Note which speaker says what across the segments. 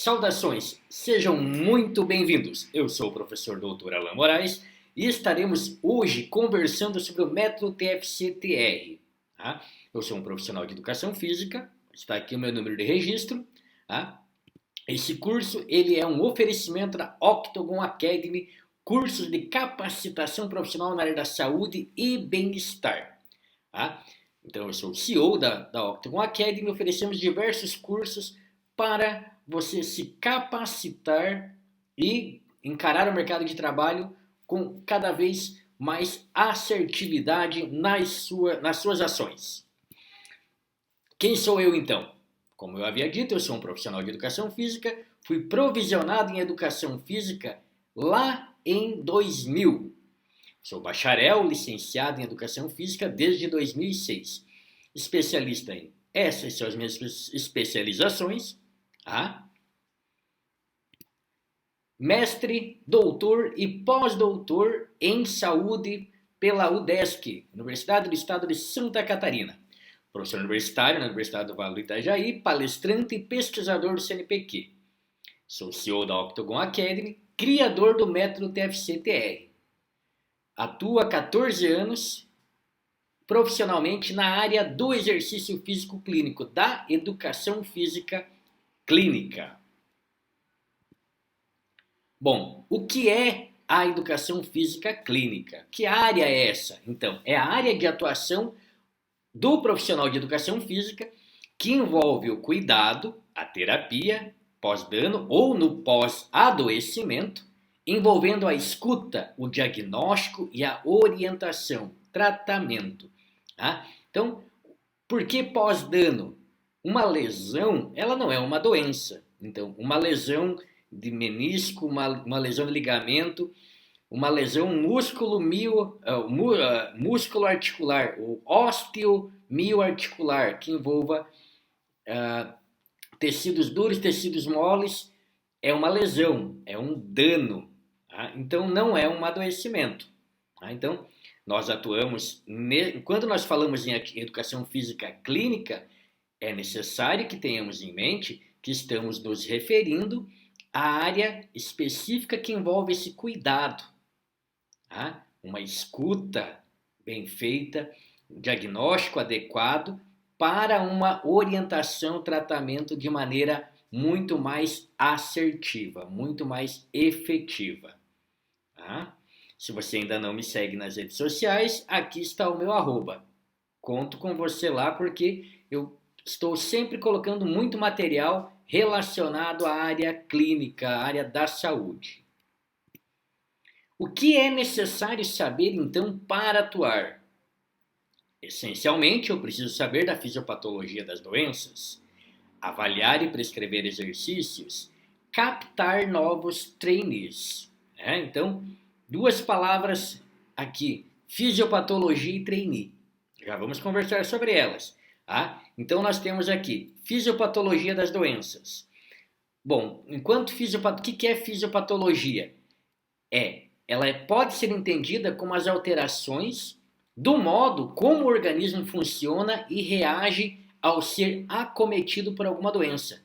Speaker 1: Saudações, sejam muito bem-vindos. Eu sou o professor Dr. Alan Moraes e estaremos hoje conversando sobre o método TFCTR. Tá? Eu sou um profissional de educação física, está aqui o meu número de registro. Tá? Esse curso ele é um oferecimento da Octagon Academy, cursos de capacitação profissional na área da saúde e bem-estar. Tá? Então, eu sou o CEO da Octagon Academy, oferecemos diversos cursos para você se capacitar e encarar o mercado de trabalho com cada vez mais assertividade nas suas ações. Quem sou eu então? Como eu havia dito, eu sou um profissional de educação física, fui provisionado em educação física lá em 2000. Sou bacharel, licenciado em educação física desde 2006. Especialista em essas são as minhas especializações. Mestre, doutor e pós-doutor em saúde pela UDESC, Universidade do Estado de Santa Catarina. Professor universitário na Universidade do Vale do Itajaí, palestrante e pesquisador do CNPq. Sou CEO da Octagon Academy, criador do método TFCTR. Atuo há 14 anos profissionalmente na área do exercício físico clínico, da educação física clínica. Bom, o que é a educação física clínica? Que área é essa? Então, é a área de atuação do profissional de educação física que envolve o cuidado, a terapia, pós-dano ou no pós-adoecimento, envolvendo a escuta, o diagnóstico e a orientação, tratamento. Tá? Então, por que pós-dano? Uma lesão, ela não é uma doença. Então, uma lesão de menisco, uma lesão de ligamento, uma lesão músculo-articular, ou osteomioarticular, que envolva tecidos duros, tecidos moles, é uma lesão, é um dano. Tá? Então, não é um adoecimento. Tá? Então, nós atuamos, quando nós falamos em educação física clínica, é necessário que tenhamos em mente que estamos nos referindo à área específica que envolve esse cuidado. Tá? Uma escuta bem feita, um diagnóstico adequado para uma orientação, tratamento de maneira muito mais assertiva, muito mais efetiva. Tá? Se você ainda não me segue nas redes sociais, aqui está o meu @. Conto com você lá porque eu estou sempre colocando muito material relacionado à área clínica, à área da saúde. O que é necessário saber então para atuar? Essencialmente, eu preciso saber da fisiopatologia das doenças, avaliar e prescrever exercícios, captar novos trainees. Então, duas palavras aqui, fisiopatologia e trainee. Já vamos conversar sobre elas. Então, nós temos aqui fisiopatologia das doenças. Bom, o que é fisiopatologia? Ela pode ser entendida como as alterações do modo como o organismo funciona e reage ao ser acometido por alguma doença,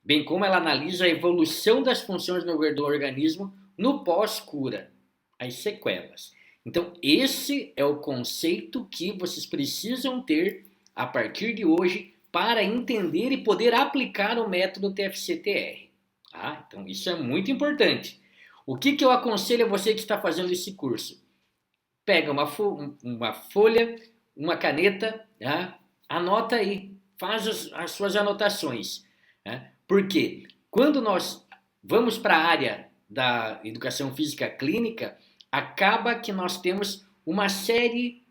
Speaker 1: bem como ela analisa a evolução das funções do organismo no pós-cura, as sequelas. Então, esse é o conceito que vocês precisam ter a partir de hoje para entender e poder aplicar o método TFCTR. Então, isso é muito importante. O que eu aconselho a você que está fazendo esse curso? Pega uma folha, uma caneta, anota aí, faz as suas anotações. Porque quando nós vamos para a área da educação física clínica, acaba que nós temos uma série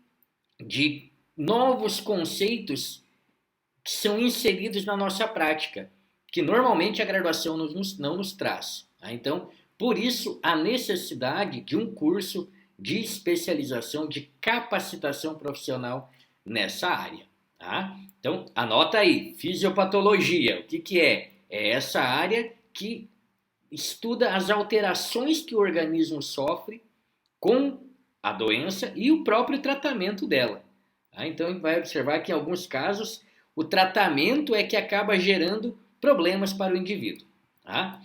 Speaker 1: de novos conceitos que são inseridos na nossa prática, que normalmente a graduação não nos traz. Então, por isso, a necessidade de um curso de especialização, de capacitação profissional nessa área. Então, anota aí, fisiopatologia, o que é? É essa área que estuda as alterações que o organismo sofre com a doença e o próprio tratamento dela. Então, vai observar que em alguns casos, o tratamento é que acaba gerando problemas para o indivíduo. Tá?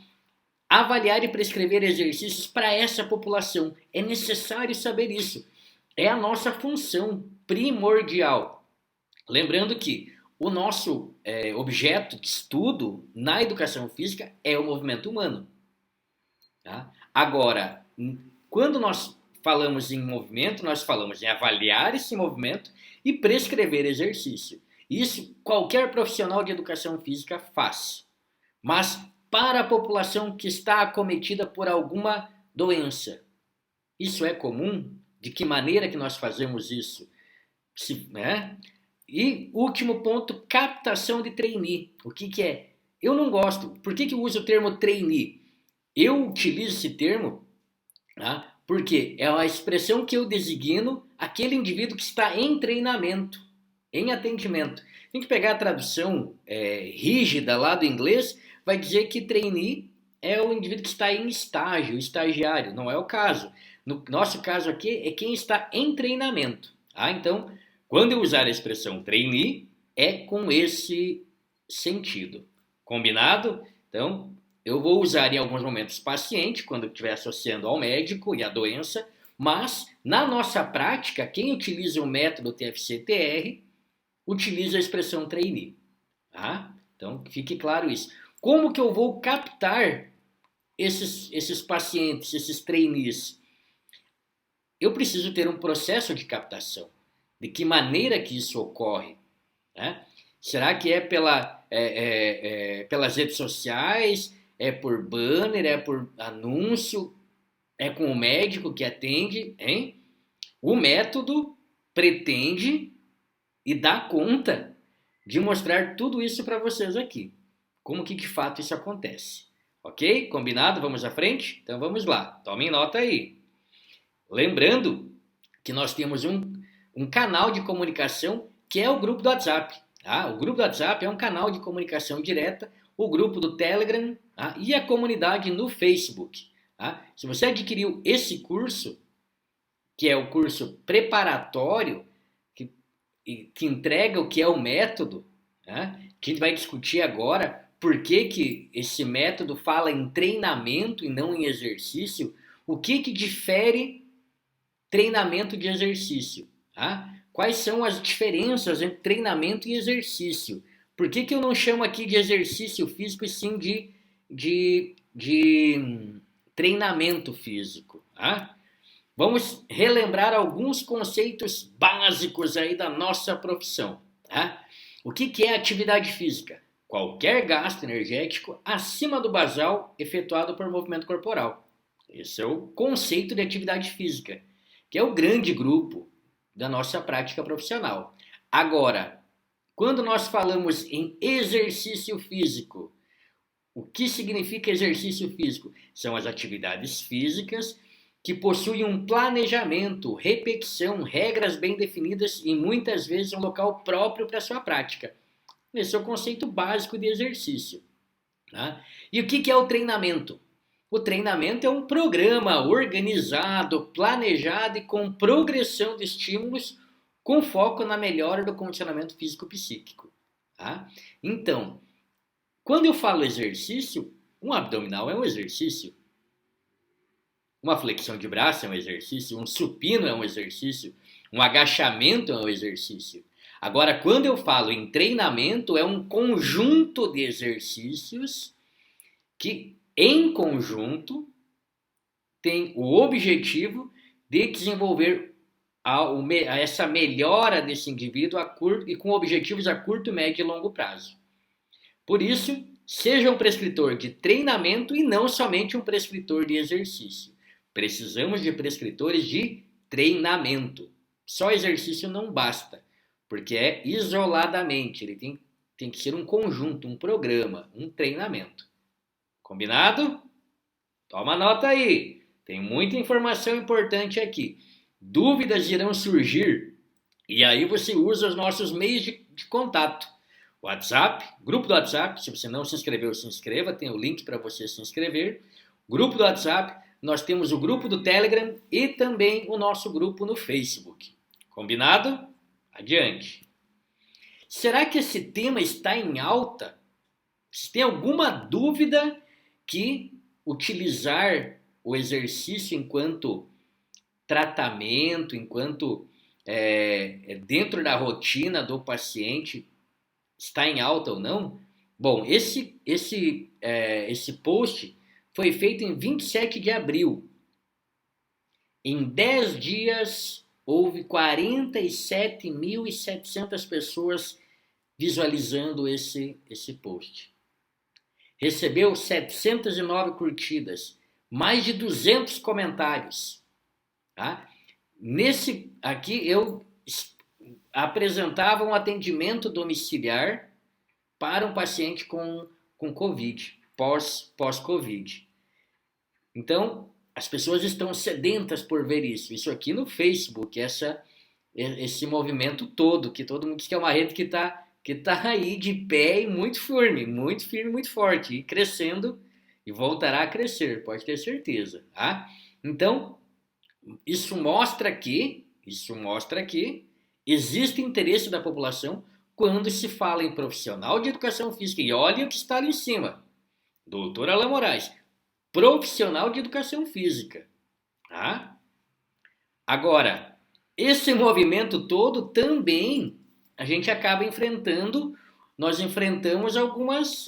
Speaker 1: Avaliar e prescrever exercícios para essa população. É necessário saber isso. É a nossa função primordial. Lembrando que o nosso objeto de estudo na educação física é o movimento humano. Tá? Agora, quando nós falamos em movimento, nós falamos em avaliar esse movimento e prescrever exercício. Isso qualquer profissional de educação física faz. Mas para a população que está acometida por alguma doença, isso é comum? De que maneira que nós fazemos isso? Né? E último ponto, captação de trainee. O que é? Eu não gosto. Por que eu uso o termo trainee? Eu utilizo esse termo, tá? Porque é a expressão que eu designo aquele indivíduo que está em treinamento, em atendimento. Tem que pegar a tradução rígida lá do inglês, vai dizer que trainee é o indivíduo que está em estágio, estagiário. Não é o caso. No nosso caso aqui é quem está em treinamento. Tá? Então, quando eu usar a expressão trainee, é com esse sentido. Combinado? Então, eu vou usar em alguns momentos paciente, quando eu estiver associando ao médico e à doença, mas na nossa prática, quem utiliza o método TFC-TR utiliza a expressão trainee. Tá? Então, fique claro isso. Como que eu vou captar esses pacientes, esses trainees? Eu preciso ter um processo de captação. De que maneira que isso ocorre? Né? Será que é pelas redes sociais? É por banner? É por anúncio? É com o médico que atende? Hein? O método pretende e dá conta de mostrar tudo isso para vocês aqui. Como que de fato isso acontece. Ok? Combinado? Vamos à frente? Então vamos lá. Tomem nota aí. Lembrando que nós temos um canal de comunicação que é o grupo do WhatsApp. Tá? O grupo do WhatsApp é um canal de comunicação direta, o grupo do Telegram, tá? E a comunidade no Facebook. Tá? Se você adquiriu esse curso, que é o curso preparatório, que entrega o que é o método, tá? Que a gente vai discutir agora, por que esse método fala em treinamento e não em exercício, o que difere treinamento de exercício. Tá? Quais são as diferenças entre treinamento e exercício? Por que eu não chamo aqui de exercício físico e sim de treinamento físico? Tá? Vamos relembrar alguns conceitos básicos aí da nossa profissão. Tá? O que é atividade física? Qualquer gasto energético acima do basal efetuado por movimento corporal. Esse é o conceito de atividade física, que é o grande grupo da nossa prática profissional. Agora, quando nós falamos em exercício físico, o que significa exercício físico? São as atividades físicas que possuem um planejamento, repetição, regras bem definidas e muitas vezes um local próprio para sua prática. Esse é o conceito básico de exercício. Tá? E o que é o treinamento? O treinamento é um programa organizado, planejado e com progressão de estímulos com foco na melhora do condicionamento físico-psíquico. Tá? Então, quando eu falo exercício, um abdominal é um exercício, uma flexão de braço é um exercício, um supino é um exercício, um agachamento é um exercício. Agora, quando eu falo em treinamento, é um conjunto de exercícios que em conjunto, tem o objetivo de desenvolver essa melhora desse indivíduo e com objetivos a curto, médio e longo prazo. Por isso, seja um prescritor de treinamento e não somente um prescritor de exercício. Precisamos de prescritores de treinamento. Só exercício não basta, porque é isoladamente, ele tem que ser um conjunto, um programa, um treinamento. Combinado? Toma nota aí. Tem muita informação importante aqui. Dúvidas irão surgir e aí você usa os nossos meios de contato. WhatsApp, grupo do WhatsApp. Se você não se inscreveu, se inscreva. Tem o link para você se inscrever. Grupo do WhatsApp. Nós temos o grupo do Telegram e também o nosso grupo no Facebook. Combinado? Adiante. Será que esse tema está em alta? Se tem alguma dúvida que utilizar o exercício enquanto tratamento, enquanto dentro da rotina do paciente está em alta ou não? Bom, esse post foi feito em 27 de abril. Em 10 dias, houve 47.700 pessoas visualizando esse post. Recebeu 709 curtidas, mais de 200 comentários. Tá? Nesse aqui eu apresentava um atendimento domiciliar para um paciente com Covid, pós-Covid. Então, as pessoas estão sedentas por ver isso. Isso aqui no Facebook, esse movimento todo, que todo mundo diz que é uma rede que tá aí de pé e muito firme, muito forte, e crescendo, e voltará a crescer, pode ter certeza. Tá? Então, isso mostra que existe interesse da população quando se fala em profissional de educação física. E olha o que está ali em cima. Doutor Alain Moraes, profissional de educação física. Tá? Agora, esse movimento todo também a gente acaba enfrentando, nós enfrentamos algumas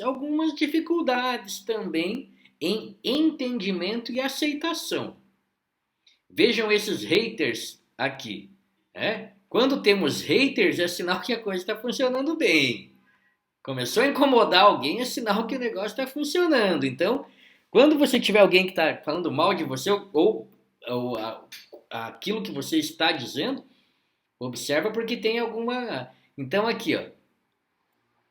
Speaker 1: dificuldades também em entendimento e aceitação. Vejam esses haters aqui. Quando temos haters, é sinal que a coisa está funcionando bem. Começou a incomodar alguém, é sinal que o negócio está funcionando. Então, quando você tiver alguém que está falando mal de você ou aquilo que você está dizendo, observa porque tem alguma... Então, aqui, ó.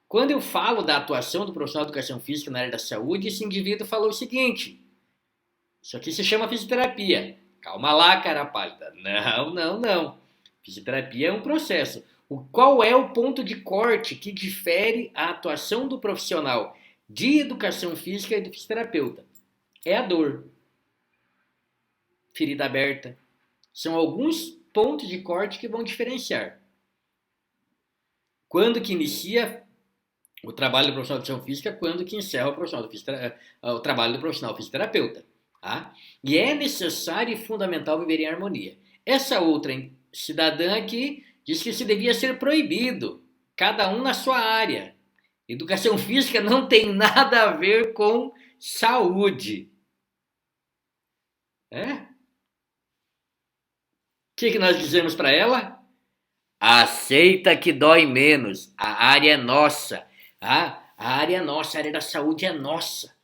Speaker 1: Quando eu falo da atuação do profissional de educação física na área da saúde, esse indivíduo falou o seguinte: isso aqui se chama fisioterapia. Calma lá, cara pálida. Não. Fisioterapia é um processo. Qual é o ponto de corte que difere a atuação do profissional de educação física e do fisioterapeuta? É a dor. Ferida aberta. São alguns pontos de corte que vão diferenciar. Quando que inicia o trabalho do profissional de educação física, quando que encerra o trabalho do profissional fisioterapeuta. Tá? E é necessário e fundamental viver em harmonia. Essa outra cidadã aqui diz que isso devia ser proibido, cada um na sua área. Educação física não tem nada a ver com saúde. O que nós dizemos para ela? Aceita que dói menos. A área é nossa. A área é nossa, a área da saúde é nossa.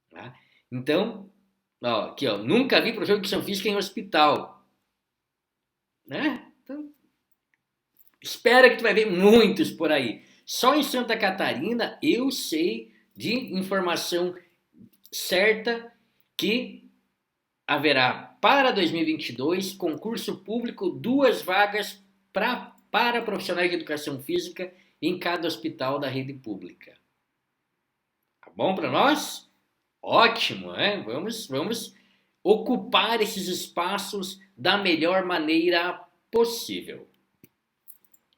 Speaker 1: Tá? Então, aqui, nunca vi professor de educação física em hospital. Então, espera que tu vai ver muitos por aí. Só em Santa Catarina eu sei de informação certa que haverá para 2022 concurso público 2 vagas para profissionais de educação física em cada hospital da rede pública. Tá bom para nós? Ótimo, né? Vamos ocupar esses espaços da melhor maneira possível.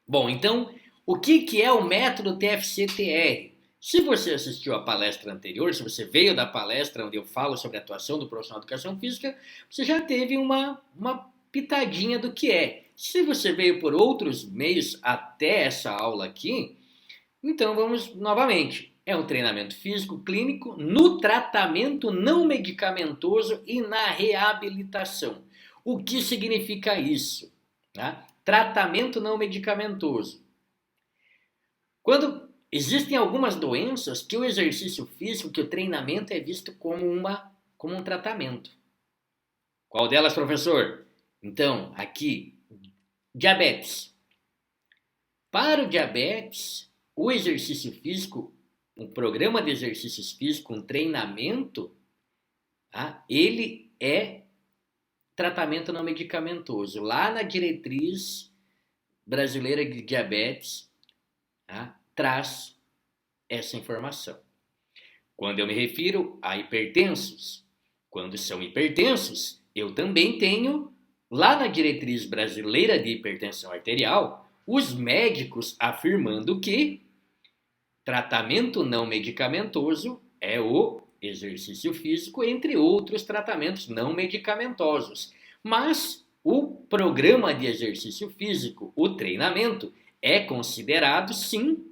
Speaker 1: Bom, então, o que é o método TFC-TR? Se você assistiu à palestra anterior, se você veio da palestra onde eu falo sobre a atuação do profissional de educação física, você já teve uma pitadinha do que é. Se você veio por outros meios até essa aula aqui, então vamos novamente. É um treinamento físico clínico no tratamento não medicamentoso e na reabilitação. O que significa isso? Tá? Tratamento não medicamentoso. Quando existem algumas doenças que o exercício físico, que o treinamento é visto como um tratamento. Qual delas, professor? Então, aqui, diabetes. Para o diabetes, o exercício físico, um programa de exercícios físicos, um treinamento, tá? Ele é tratamento não medicamentoso. Lá na diretriz brasileira de diabetes, tá? Traz essa informação. Quando eu me refiro a hipertensos, quando são hipertensos, eu também tenho, lá na diretriz brasileira de hipertensão arterial, os médicos afirmando que tratamento não medicamentoso é o exercício físico, entre outros tratamentos não medicamentosos. Mas o programa de exercício físico, o treinamento, é considerado sim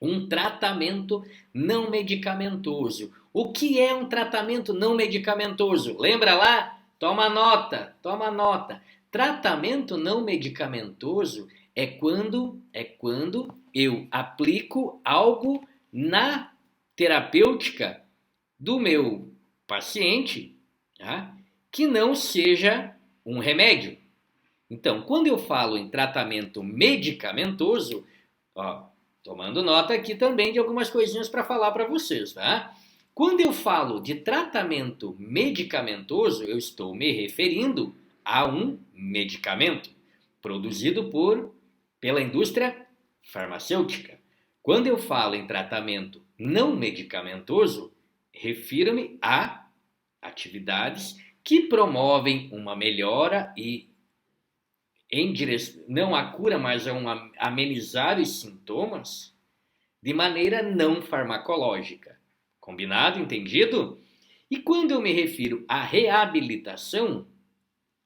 Speaker 1: um tratamento não medicamentoso. O que é um tratamento não medicamentoso? Lembra lá? Toma nota, toma nota. Tratamento não medicamentoso é quando eu aplico algo na terapêutica do meu paciente, tá? Que não seja um remédio. Então, quando eu falo em tratamento medicamentoso, ó, tomando nota aqui também de algumas coisinhas para falar para vocês, tá? Quando eu falo de tratamento medicamentoso, eu estou me referindo a um medicamento produzido pela indústria farmacêutica. Quando eu falo em tratamento não medicamentoso, refiro-me a atividades que promovem uma melhora e não a cura, mas a amenizar os sintomas de maneira não farmacológica. Combinado? Entendido? E quando eu me refiro à reabilitação,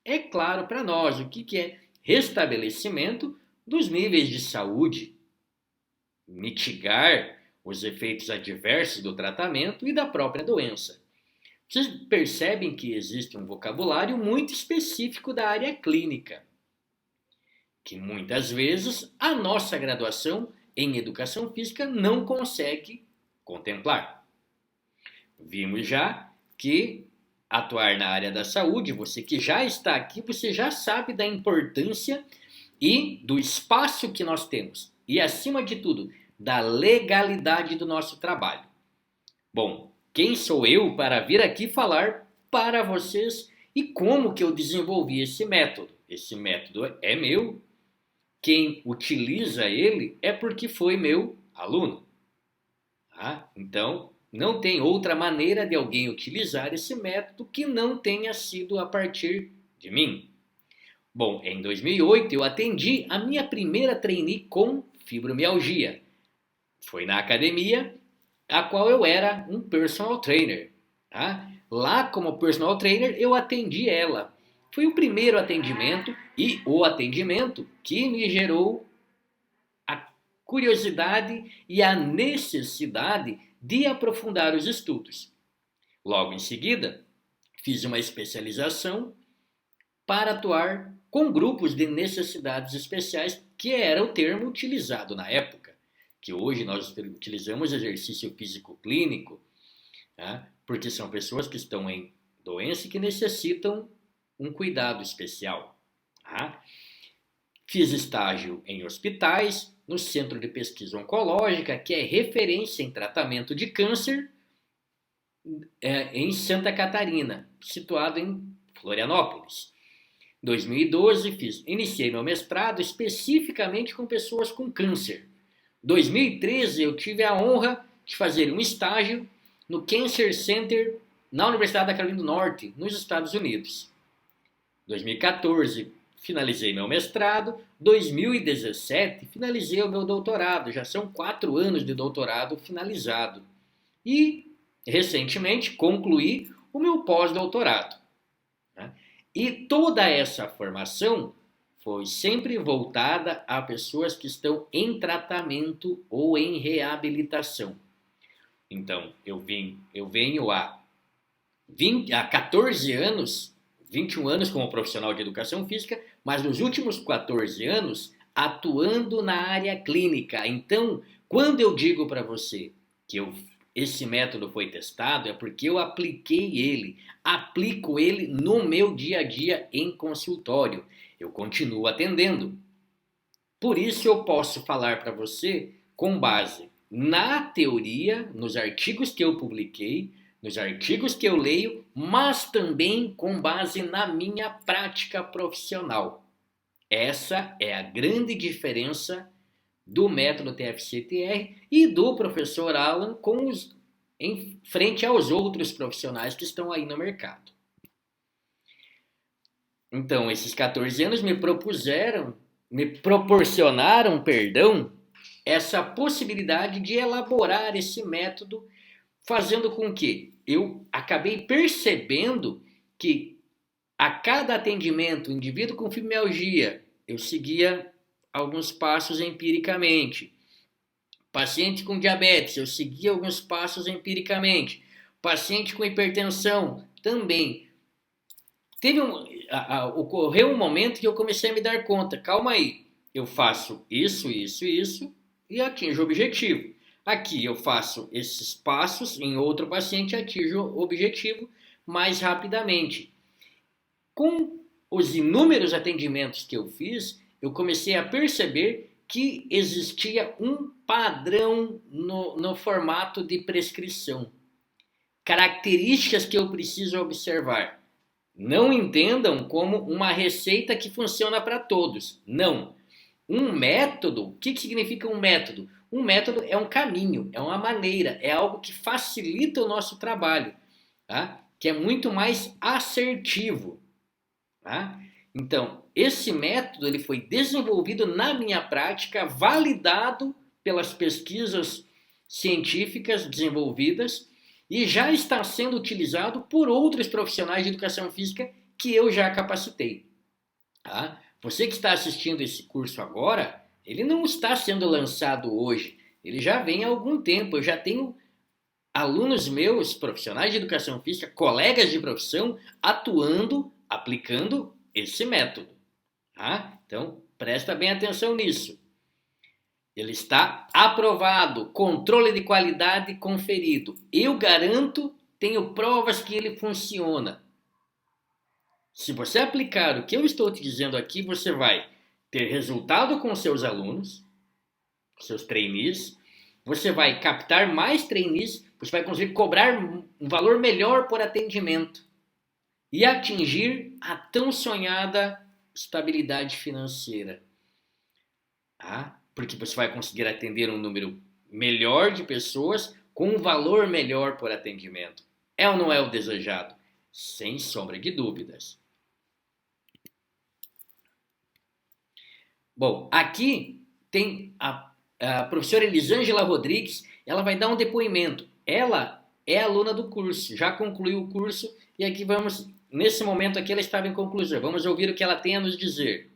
Speaker 1: é claro para nós o que é restabelecimento dos níveis de saúde, mitigar os efeitos adversos do tratamento e da própria doença. Vocês percebem que existe um vocabulário muito específico da área clínica, que muitas vezes a nossa graduação em educação física não consegue contemplar. Vimos já que atuar na área da saúde, você que já está aqui, você já sabe da importância e do espaço que nós temos. E, acima de tudo, da legalidade do nosso trabalho. Bom, quem sou eu para vir aqui falar para vocês e como que eu desenvolvi esse método? Esse método é meu. Quem utiliza ele é porque foi meu aluno. Tá? Então, não tem outra maneira de alguém utilizar esse método que não tenha sido a partir de mim. Bom, em 2008 eu atendi a minha primeira trainee com fibromialgia. Foi na academia, a qual eu era um personal trainer. Tá? Lá, como personal trainer, eu atendi ela. Foi o primeiro atendimento e o atendimento que me gerou a curiosidade e a necessidade de aprofundar os estudos. Logo em seguida, fiz uma especialização para atuar com grupos de necessidades especiais, que era o termo utilizado na época, que hoje nós utilizamos exercício físico clínico, tá? Porque são pessoas que estão em doença e que necessitam um cuidado especial. Tá? Fiz estágio em hospitais, no Centro de Pesquisa Oncológica, que é referência em tratamento de câncer, em Santa Catarina, situado em Florianópolis. Em 2012, iniciei meu mestrado especificamente com pessoas com câncer. Em 2013, eu tive a honra de fazer um estágio no Cancer Center na Universidade da Carolina do Norte, nos Estados Unidos. Em 2014, finalizei meu mestrado. Em 2017, finalizei o meu doutorado. Já são 4 anos de doutorado finalizado. E, recentemente, concluí o meu pós-doutorado. E toda essa formação foi sempre voltada a pessoas que estão em tratamento ou em reabilitação. Então, eu venho há 14 anos, 21 anos como profissional de educação física, mas nos últimos 14 anos atuando na área clínica. Então, quando eu digo para você que esse método foi testado, é porque eu aplico ele no meu dia a dia em consultório. Eu continuo atendendo. Por isso eu posso falar para você com base na teoria, nos artigos que eu publiquei, nos artigos que eu leio, mas também com base na minha prática profissional. Essa é a grande diferença do método TFCTR e do professor Alan em frente aos outros profissionais que estão aí no mercado. Então, esses 14 anos me proporcionaram, essa possibilidade de elaborar esse método, fazendo com que eu acabei percebendo que a cada atendimento, indivíduo com fibromialgia, eu seguia alguns passos empiricamente. Paciente com diabetes, eu seguia alguns passos empiricamente. Paciente com hipertensão, também. Ocorreu um momento que eu comecei a me dar conta, calma aí, eu faço isso, isso, isso e atinjo o objetivo. Aqui eu faço esses passos, em outro paciente atinjo o objetivo mais rapidamente. Com os inúmeros atendimentos que eu fiz, eu comecei a perceber que existia um padrão no formato de prescrição. Características que eu preciso observar. Não entendam como uma receita que funciona para todos. Não. Um método, o que significa um método? Um método é um caminho, é uma maneira, é algo que facilita o nosso trabalho, tá? Que é muito mais assertivo. Tá? Então, esse método ele foi desenvolvido na minha prática, validado pelas pesquisas científicas desenvolvidas e já está sendo utilizado por outros profissionais de educação física que eu já capacitei. Tá? Você que está assistindo esse curso agora, ele não está sendo lançado hoje, ele já vem há algum tempo. Eu já tenho alunos meus, profissionais de educação física, colegas de profissão, atuando, aplicando esse método. Tá? Então, presta bem atenção nisso. Ele está aprovado, controle de qualidade conferido. Eu garanto, tenho provas que ele funciona. Se você aplicar o que eu estou te dizendo aqui, você vai ter resultado com seus alunos, seus trainees, você vai captar mais trainees, você vai conseguir cobrar um valor melhor por atendimento e atingir a tão sonhada estabilidade financeira. Tá? Porque você vai conseguir atender um número melhor de pessoas com um valor melhor por atendimento. É ou não é o desejado? Sem sombra de dúvidas. Bom, aqui tem a professora Elisângela Rodrigues, ela vai dar um depoimento. Ela é aluna do curso, já concluiu o curso e aqui vamos, nesse momento aqui ela estava em conclusão. Vamos ouvir o que ela tem a nos dizer.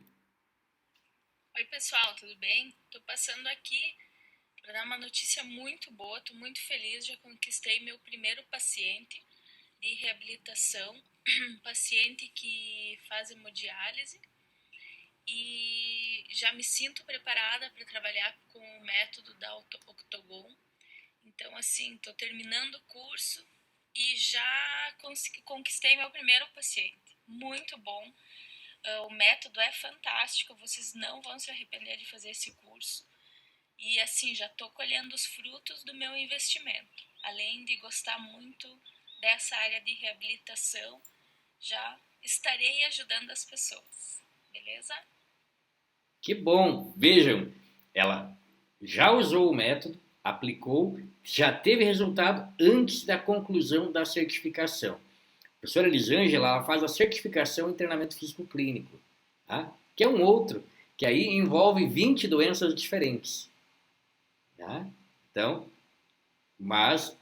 Speaker 2: Oi pessoal, tudo bem? Estou passando aqui para dar uma notícia muito boa, estou muito feliz, já conquistei meu primeiro paciente de reabilitação, um paciente que faz hemodiálise e já me sinto preparada para trabalhar com o método da Octogon. Então assim, estou terminando o curso e já conquistei meu primeiro paciente, muito bom. O método é fantástico, vocês não vão se arrepender de fazer esse curso. E assim, já estou colhendo os frutos do meu investimento. Além de gostar muito dessa área de reabilitação, já estarei ajudando as pessoas. Beleza?
Speaker 1: Que bom! Vejam, ela já usou o método, aplicou, já teve resultado antes da conclusão da certificação. A professora Elisângela ela faz a certificação em treinamento físico clínico, tá? Que é um outro, que aí envolve 20 doenças diferentes. Tá? Então, mas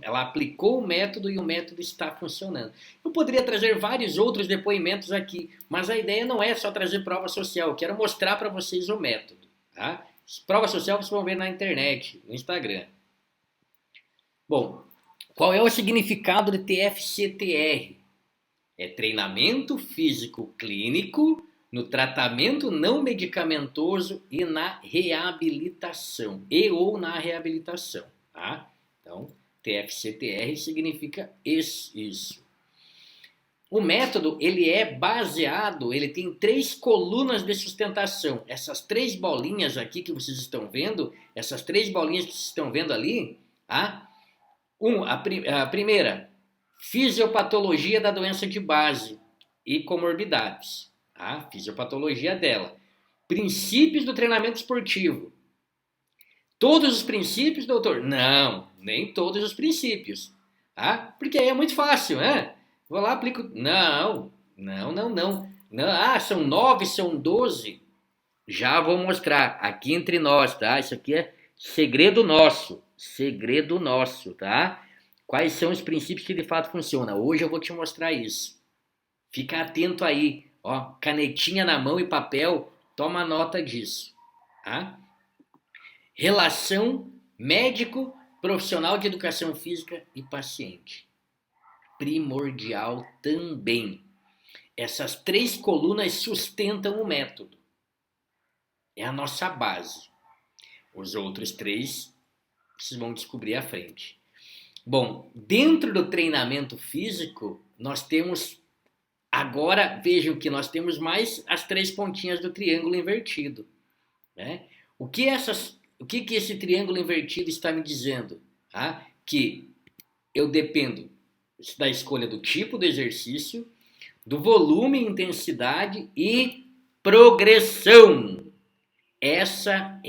Speaker 1: ela aplicou o método e o método está funcionando. Eu poderia trazer vários outros depoimentos aqui, mas a ideia não é só trazer prova social, eu quero mostrar para vocês o método. Tá? Prova social vocês vão ver na internet, no Instagram. Bom, qual é o significado de TFCTR? É treinamento físico clínico no tratamento não medicamentoso e na reabilitação, ou na reabilitação, tá? Então, TFCTR significa isso. O método, ele é baseado, ele tem 3 colunas de sustentação. Essas 3 bolinhas aqui que vocês estão vendo, essas 3 bolinhas que vocês estão vendo ali, tá? A primeira, fisiopatologia da doença de base e comorbidades. A fisiopatologia dela. Princípios do treinamento esportivo. Todos os princípios, doutor? Não, nem todos os princípios. Tá? Porque aí é muito fácil, né? Vou lá, aplico. Não. Ah, são 9, são 12. Já vou mostrar aqui entre nós, tá? Isso aqui é segredo nosso, tá? Quais são os princípios que de fato funcionam? Hoje eu vou te mostrar isso. Fica atento aí, ó, canetinha na mão e papel, toma nota disso, tá? Relação médico, profissional de educação física e paciente. Primordial também. Essas três colunas sustentam o método. É a nossa base. Os outros três vocês vão descobrir à frente. Bom, dentro do treinamento físico, nós temos. Agora vejam que nós temos mais as três pontinhas do triângulo invertido. Né? O que esse triângulo invertido está me dizendo? Tá? Que eu dependo da escolha do tipo do exercício, do volume, intensidade e progressão. Essa.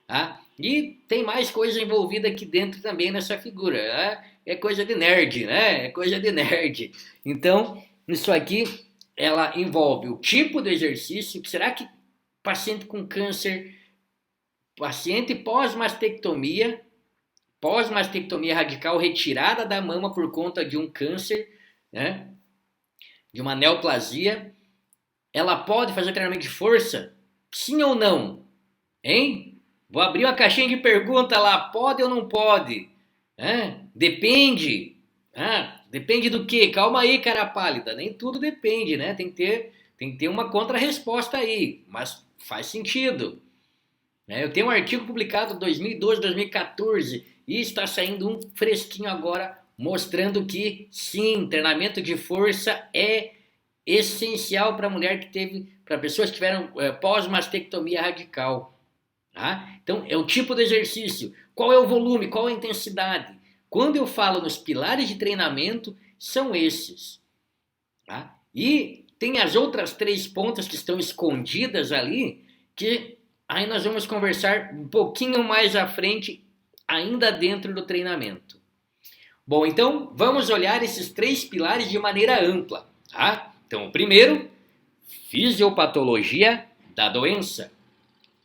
Speaker 1: Tá? E tem mais coisa envolvida aqui dentro também nessa figura. Tá? É coisa de nerd, né? É coisa de nerd. Então, isso aqui, ela envolve o tipo do exercício. Será que paciente com câncer, paciente pós-mastectomia radical, retirada da mama por conta de um câncer, né? De uma neoplasia, ela pode fazer treinamento de força? Sim ou não? Hein? Vou abrir uma caixinha de pergunta lá, pode ou não pode? Depende. Depende do quê? Calma aí, cara pálida. Nem tudo depende, né? Tem que ter uma contra-resposta aí, mas faz sentido. Eu tenho um artigo publicado em 2012, 2014 e está saindo um fresquinho agora mostrando que sim, treinamento de força é essencial para mulher que teve, para pessoas que tiveram pós-mastectomia radical. Tá? Então, é o tipo do exercício, qual é o volume, qual é a intensidade. Quando eu falo nos pilares de treinamento, são esses. Tá? E tem as outras três pontas que estão escondidas ali, que aí nós vamos conversar um pouquinho mais à frente, ainda dentro do treinamento. Bom, então vamos olhar esses três pilares de maneira ampla. Tá? Então, o primeiro, fisiopatologia da doença.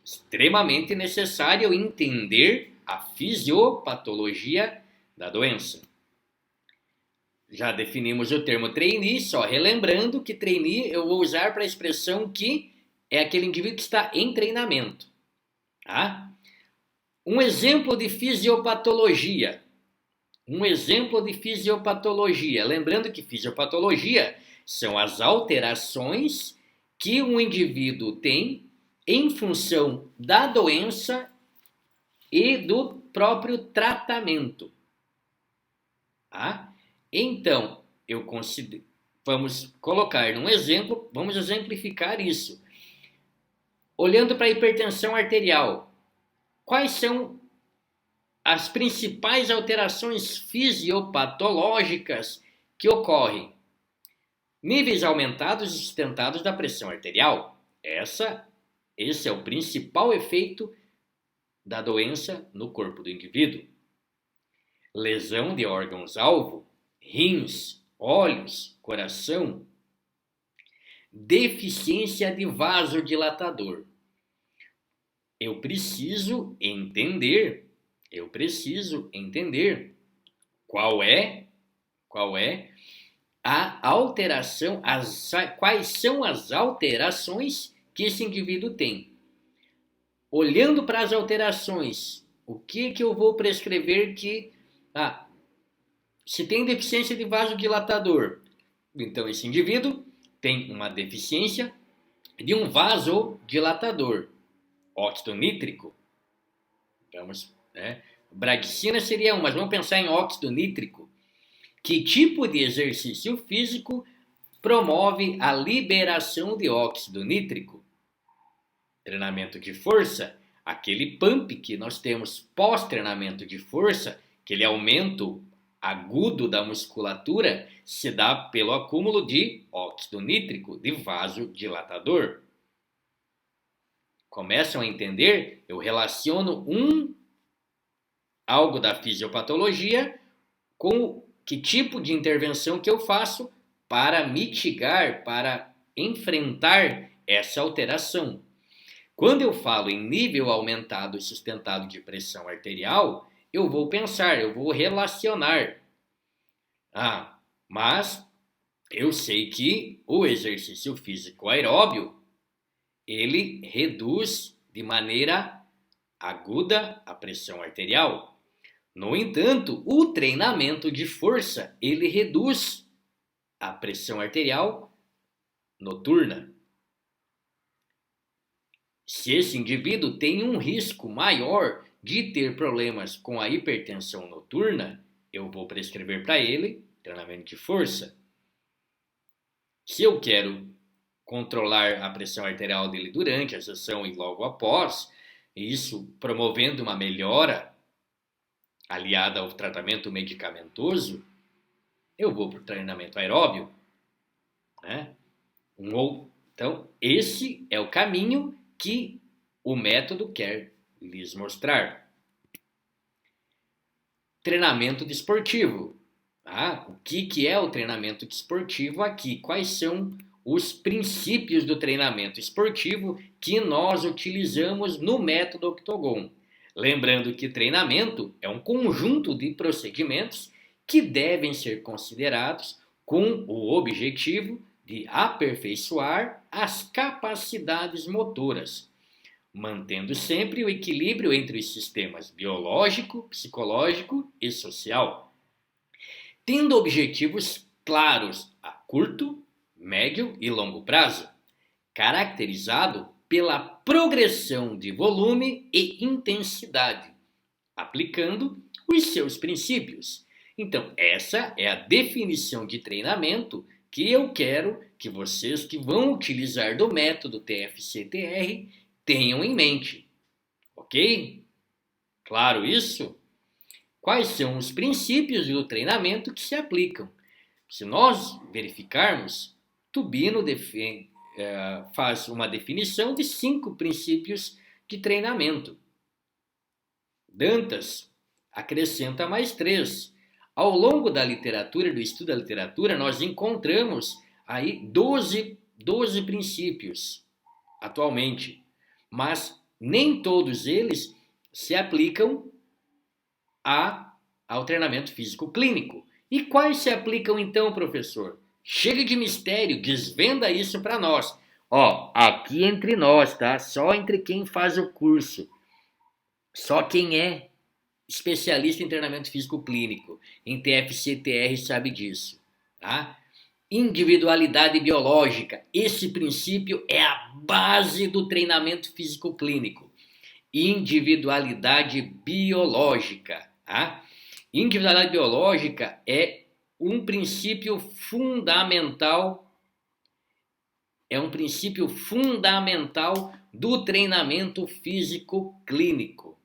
Speaker 1: Extremamente necessário entender a fisiopatologia da doença. Já definimos o termo trainee, só relembrando que trainee eu vou usar para a expressão que é aquele indivíduo que está em treinamento. Tá? Um exemplo de fisiopatologia. Lembrando que fisiopatologia são as alterações que um indivíduo tem em função da doença e do próprio tratamento. Tá? Então, vamos colocar num exemplo, vamos exemplificar isso. Olhando para a hipertensão arterial, quais são as principais alterações fisiopatológicas que ocorrem? Níveis aumentados e sustentados da pressão arterial. Esse é o principal efeito da doença no corpo do indivíduo. Lesão de órgãos-alvo, rins, olhos, coração. Deficiência de vasodilatador. Eu preciso entender qual é a alteração, quais são as alterações que esse indivíduo tem. Olhando para as alterações, o que eu vou prescrever que se tem deficiência de vasodilatador, então esse indivíduo tem uma deficiência de um vasodilatador, óxido nítrico. Bradicina seria mas vamos pensar em óxido nítrico. Que tipo de exercício físico promove a liberação de óxido nítrico? Treinamento de força, aquele pump que nós temos pós-treinamento de força, aquele aumento agudo da musculatura, se dá pelo acúmulo de óxido nítrico, de vasodilatador. Começam a entender? Eu relaciono algo da fisiopatologia com que tipo de intervenção que eu faço para mitigar, para enfrentar essa alteração. Quando eu falo em nível aumentado e sustentado de pressão arterial, eu vou pensar, eu vou relacionar. Mas eu sei que o exercício físico aeróbio, ele reduz de maneira aguda a pressão arterial. No entanto, o treinamento de força, ele reduz a pressão arterial noturna. Se esse indivíduo tem um risco maior de ter problemas com a hipertensão noturna, eu vou prescrever para ele treinamento de força. Se eu quero controlar a pressão arterial dele durante a sessão e logo após, isso promovendo uma melhora aliada ao tratamento medicamentoso, eu vou para o treinamento aeróbio, né? Então, esse é o caminho que o método quer lhes mostrar. Treinamento desportivo. O que é o treinamento desportivo aqui? Quais são os princípios do treinamento esportivo que nós utilizamos no método Octogon? Lembrando que treinamento é um conjunto de procedimentos que devem ser considerados com o objetivo de aperfeiçoar as capacidades motoras, mantendo sempre o equilíbrio entre os sistemas biológico, psicológico e social, tendo objetivos claros a curto, médio e longo prazo, caracterizado pela progressão de volume e intensidade, aplicando os seus princípios. Então, essa é a definição de treinamento que eu quero que vocês que vão utilizar do método TFCTR tenham em mente. Ok? Claro isso? Quais são os princípios do treinamento que se aplicam? Se nós verificarmos, Tubino faz uma definição de 5 princípios de treinamento. Dantas acrescenta mais 3. Ao longo da literatura, do estudo da literatura, nós encontramos aí 12 princípios atualmente, mas nem todos eles se aplicam ao treinamento físico clínico. E quais se aplicam então, professor? Chega de mistério, desvenda isso para nós. Aqui entre nós, tá? Só entre quem faz o curso. Só quem é especialista em treinamento físico clínico, em TFCTR, sabe disso, tá? Individualidade biológica. Esse princípio é a base do treinamento físico clínico. Individualidade biológica, tá? Individualidade biológica é um princípio fundamental, do treinamento físico clínico.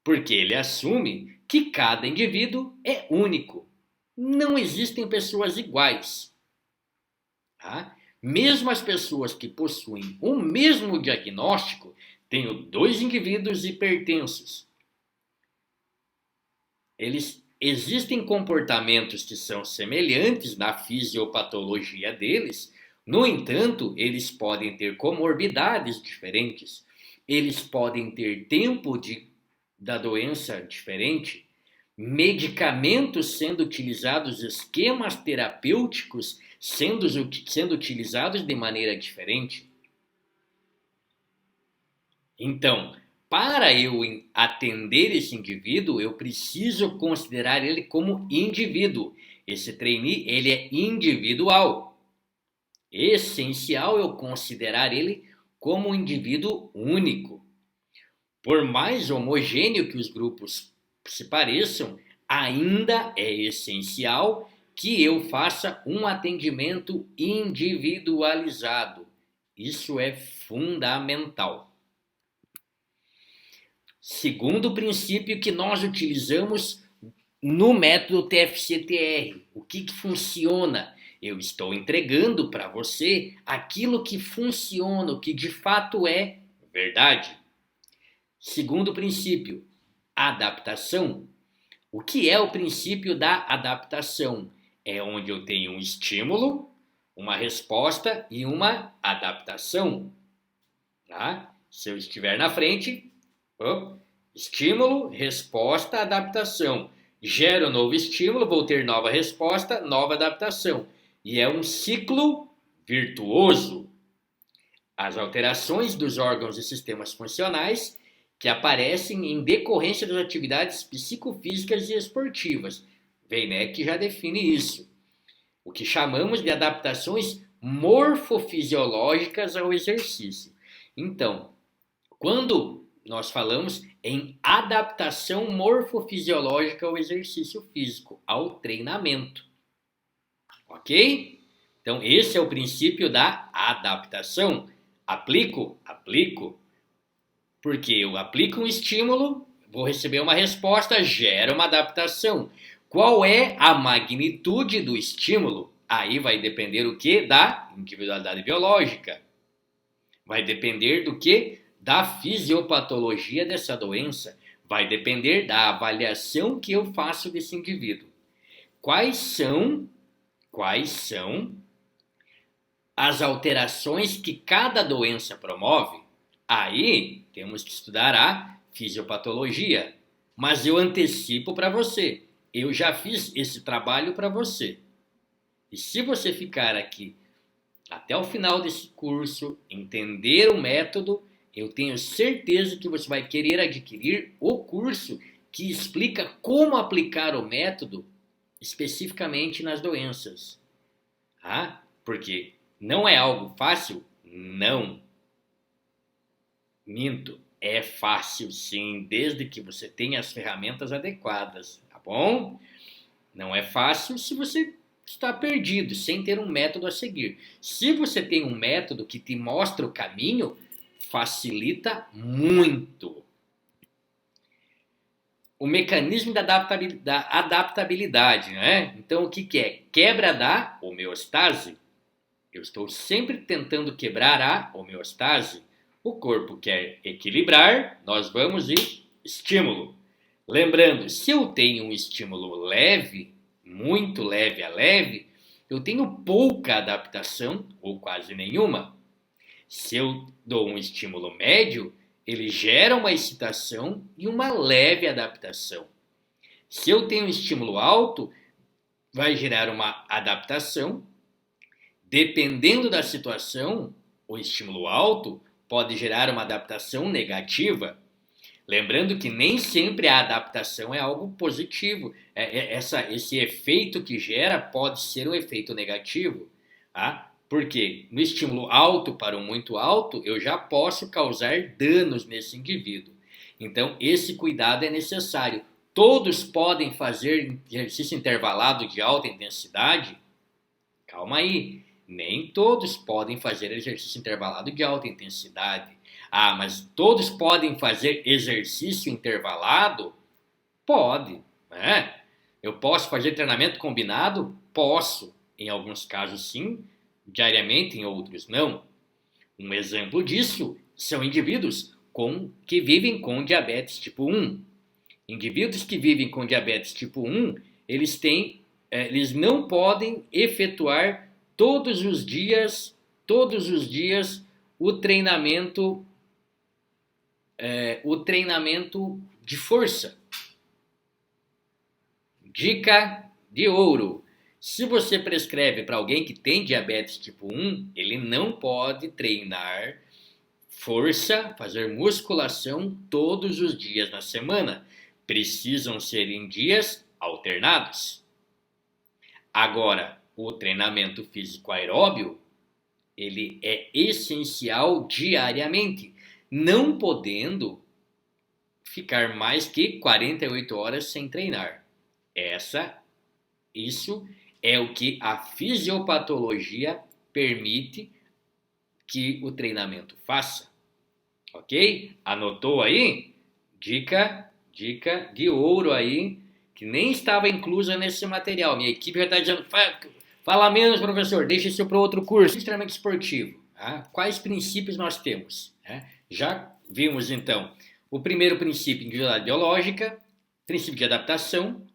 Speaker 1: Porque ele assume que cada indivíduo é único. Não existem pessoas iguais. Tá? Mesmo as pessoas que possuem o mesmo diagnóstico, tenho 2 indivíduos hipertensos. Existem comportamentos que são semelhantes na fisiopatologia deles, no entanto, eles podem ter comorbidades diferentes, eles podem ter tempo da doença diferente, medicamentos sendo utilizados, esquemas terapêuticos sendo utilizados de maneira diferente. Então, para eu atender esse indivíduo, eu preciso considerar ele como indivíduo. Esse trainee, ele é individual. Essencial eu considerar ele como um indivíduo único. Por mais homogêneo que os grupos se pareçam, ainda é essencial que eu faça um atendimento individualizado. Isso é fundamental. Segundo princípio que nós utilizamos no método TFCTR, o que funciona? Eu estou entregando para você aquilo que funciona, o que de fato é verdade. Segundo princípio, adaptação. O que é o princípio da adaptação? É onde eu tenho um estímulo, uma resposta e uma adaptação. Tá? Se eu estiver na frente, estímulo, resposta, adaptação. Gero novo estímulo, vou ter nova resposta, nova adaptação. E é um ciclo virtuoso. As alterações dos órgãos e sistemas funcionais que aparecem em decorrência das atividades psicofísicas e esportivas. Wernicke já define isso. O que chamamos de adaptações morfofisiológicas ao exercício. Então, quando nós falamos em adaptação morfofisiológica ao exercício físico, ao treinamento. Ok? Então, esse é o princípio da adaptação. Aplico? Aplico. Porque eu aplico um estímulo, vou receber uma resposta, gera uma adaptação. Qual é a magnitude do estímulo? Aí vai depender o quê? Da individualidade biológica. Vai depender do quê? Da fisiopatologia dessa doença. Vai depender da avaliação que eu faço desse indivíduo. Quais são as alterações que cada doença promove? Aí temos que estudar a fisiopatologia. Mas eu antecipo para você. Eu já fiz esse trabalho para você. E se você ficar aqui até o final desse curso, entender o método, eu tenho certeza que você vai querer adquirir o curso que explica como aplicar o método especificamente nas doenças. Porque não é algo fácil? Não. Minto. É fácil sim, desde que você tenha as ferramentas adequadas, tá bom? Não é fácil se você está perdido, sem ter um método a seguir. Se você tem um método que te mostra o caminho, facilita muito. O mecanismo da adaptabilidade, né? Então, o que é? Quebra da homeostase. Eu estou sempre tentando quebrar a homeostase. O corpo quer equilibrar, nós vamos e estímulo. Lembrando, se eu tenho um estímulo leve, muito leve a leve, eu tenho pouca adaptação ou quase nenhuma. Se eu dou um estímulo médio, ele gera uma excitação e uma leve adaptação. Se eu tenho um estímulo alto, vai gerar uma adaptação. Dependendo da situação, o estímulo alto pode gerar uma adaptação negativa. Lembrando que nem sempre a adaptação é algo positivo. Esse efeito que gera pode ser um efeito negativo. Porque no estímulo alto para o muito alto, eu já posso causar danos nesse indivíduo. Então, esse cuidado é necessário. Todos podem fazer exercício intervalado de alta intensidade? Calma aí. Nem todos podem fazer exercício intervalado de alta intensidade. Mas todos podem fazer exercício intervalado? Pode, né? Eu posso fazer treinamento combinado? Posso. Em alguns casos sim, diariamente, em outros não. Um exemplo disso são indivíduos que vivem com diabetes tipo 1. Indivíduos que vivem com diabetes tipo 1, eles não podem efetuar todos os dias o treinamento de força. Dica de ouro. Se você prescreve para alguém que tem diabetes tipo 1, ele não pode treinar força, fazer musculação todos os dias na semana. Precisam ser em dias alternados. Agora, o treinamento físico aeróbio, ele é essencial diariamente, não podendo ficar mais que 48 horas sem treinar. Isso é o que a fisiopatologia permite que o treinamento faça. Ok? Anotou aí? Dica de ouro aí, que nem estava inclusa nesse material. Minha equipe já está dizendo, fala menos, professor, deixa isso para outro curso. Treinamento esportivo. Quais princípios nós temos? Já vimos, então, o primeiro princípio, individualidade biológica, princípio de adaptação,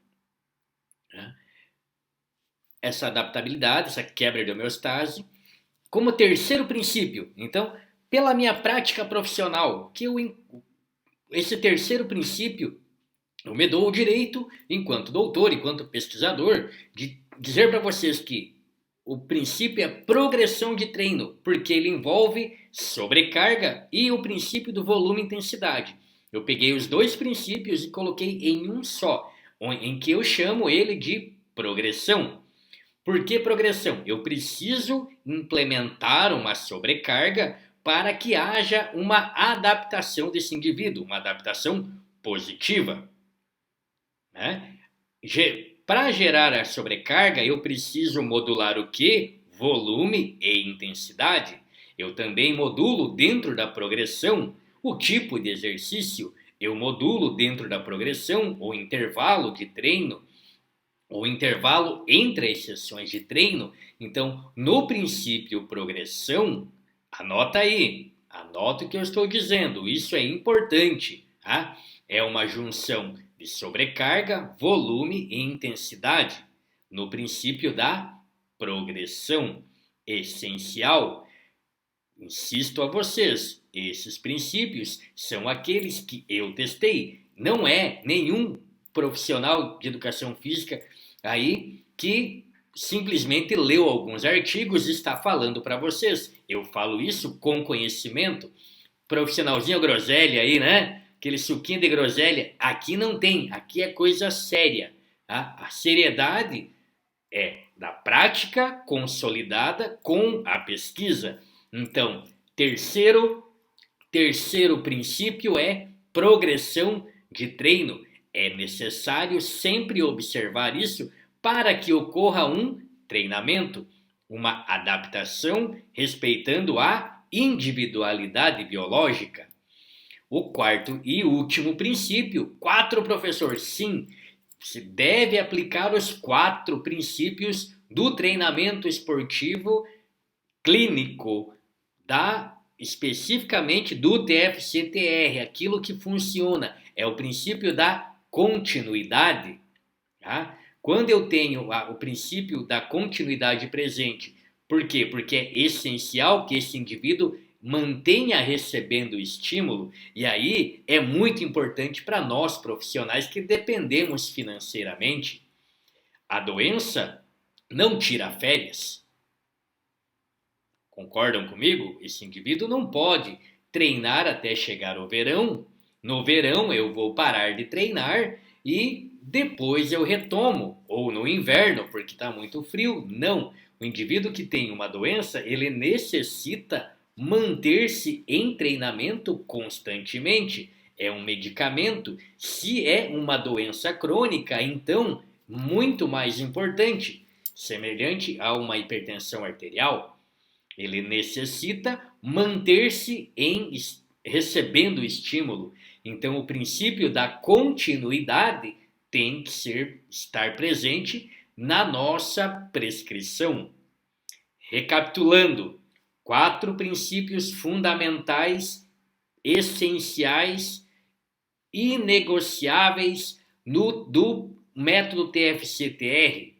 Speaker 1: essa adaptabilidade, essa quebra de homeostase. Como terceiro princípio, então, pela minha prática profissional, esse terceiro princípio, eu me dou o direito, enquanto doutor, enquanto pesquisador, de dizer para vocês que o princípio é progressão de treino, porque ele envolve sobrecarga e o princípio do volume e intensidade. Eu peguei os dois princípios e coloquei em um só, em que eu chamo ele de progressão. Por que progressão? Eu preciso implementar uma sobrecarga para que haja uma adaptação desse indivíduo, uma adaptação positiva. Né? Para gerar a sobrecarga, eu preciso modular o que? Volume e intensidade. Eu também modulo dentro da progressão o tipo de exercício. Eu modulo dentro da progressão o intervalo de treino, o intervalo entre as sessões de treino. Então, no princípio progressão, anota aí, anota o que eu estou dizendo, isso é importante, tá? É uma junção de sobrecarga, volume e intensidade no princípio da progressão. Essencial, insisto a vocês, esses princípios são aqueles que eu testei. Não é nenhum profissional de educação física aí que simplesmente leu alguns artigos e está falando para vocês. Eu falo isso com conhecimento. Profissionalzinho groselha aí, né? Aquele suquinho de groselha. Aqui não tem, aqui é coisa séria. Tá? A seriedade é da prática consolidada com a pesquisa. Então, terceiro princípio é progressão de treino. É necessário sempre observar isso para que ocorra um treinamento, uma adaptação respeitando a individualidade biológica. O quarto e último princípio, 4, professor, sim, se deve aplicar os 4 princípios do treinamento esportivo clínico, especificamente do TFCTR, aquilo que funciona, é o princípio da continuidade. Tá? Quando eu tenho o princípio da continuidade presente, por quê? Porque é essencial que esse indivíduo mantenha recebendo estímulo, e aí é muito importante para nós profissionais que dependemos financeiramente. A doença não tira férias. Concordam comigo? Esse indivíduo não pode treinar até chegar ao verão. No verão eu vou parar de treinar e depois eu retomo. Ou no inverno, porque está muito frio. Não. O indivíduo que tem uma doença, ele necessita manter-se em treinamento constantemente. É um medicamento. Se é uma doença crônica, então, muito mais importante, semelhante a uma hipertensão arterial, ele necessita manter-se recebendo estímulo. Então, o princípio da continuidade tem que estar presente na nossa prescrição. Recapitulando, 4 princípios fundamentais, essenciais, inegociáveis do método TFCTR: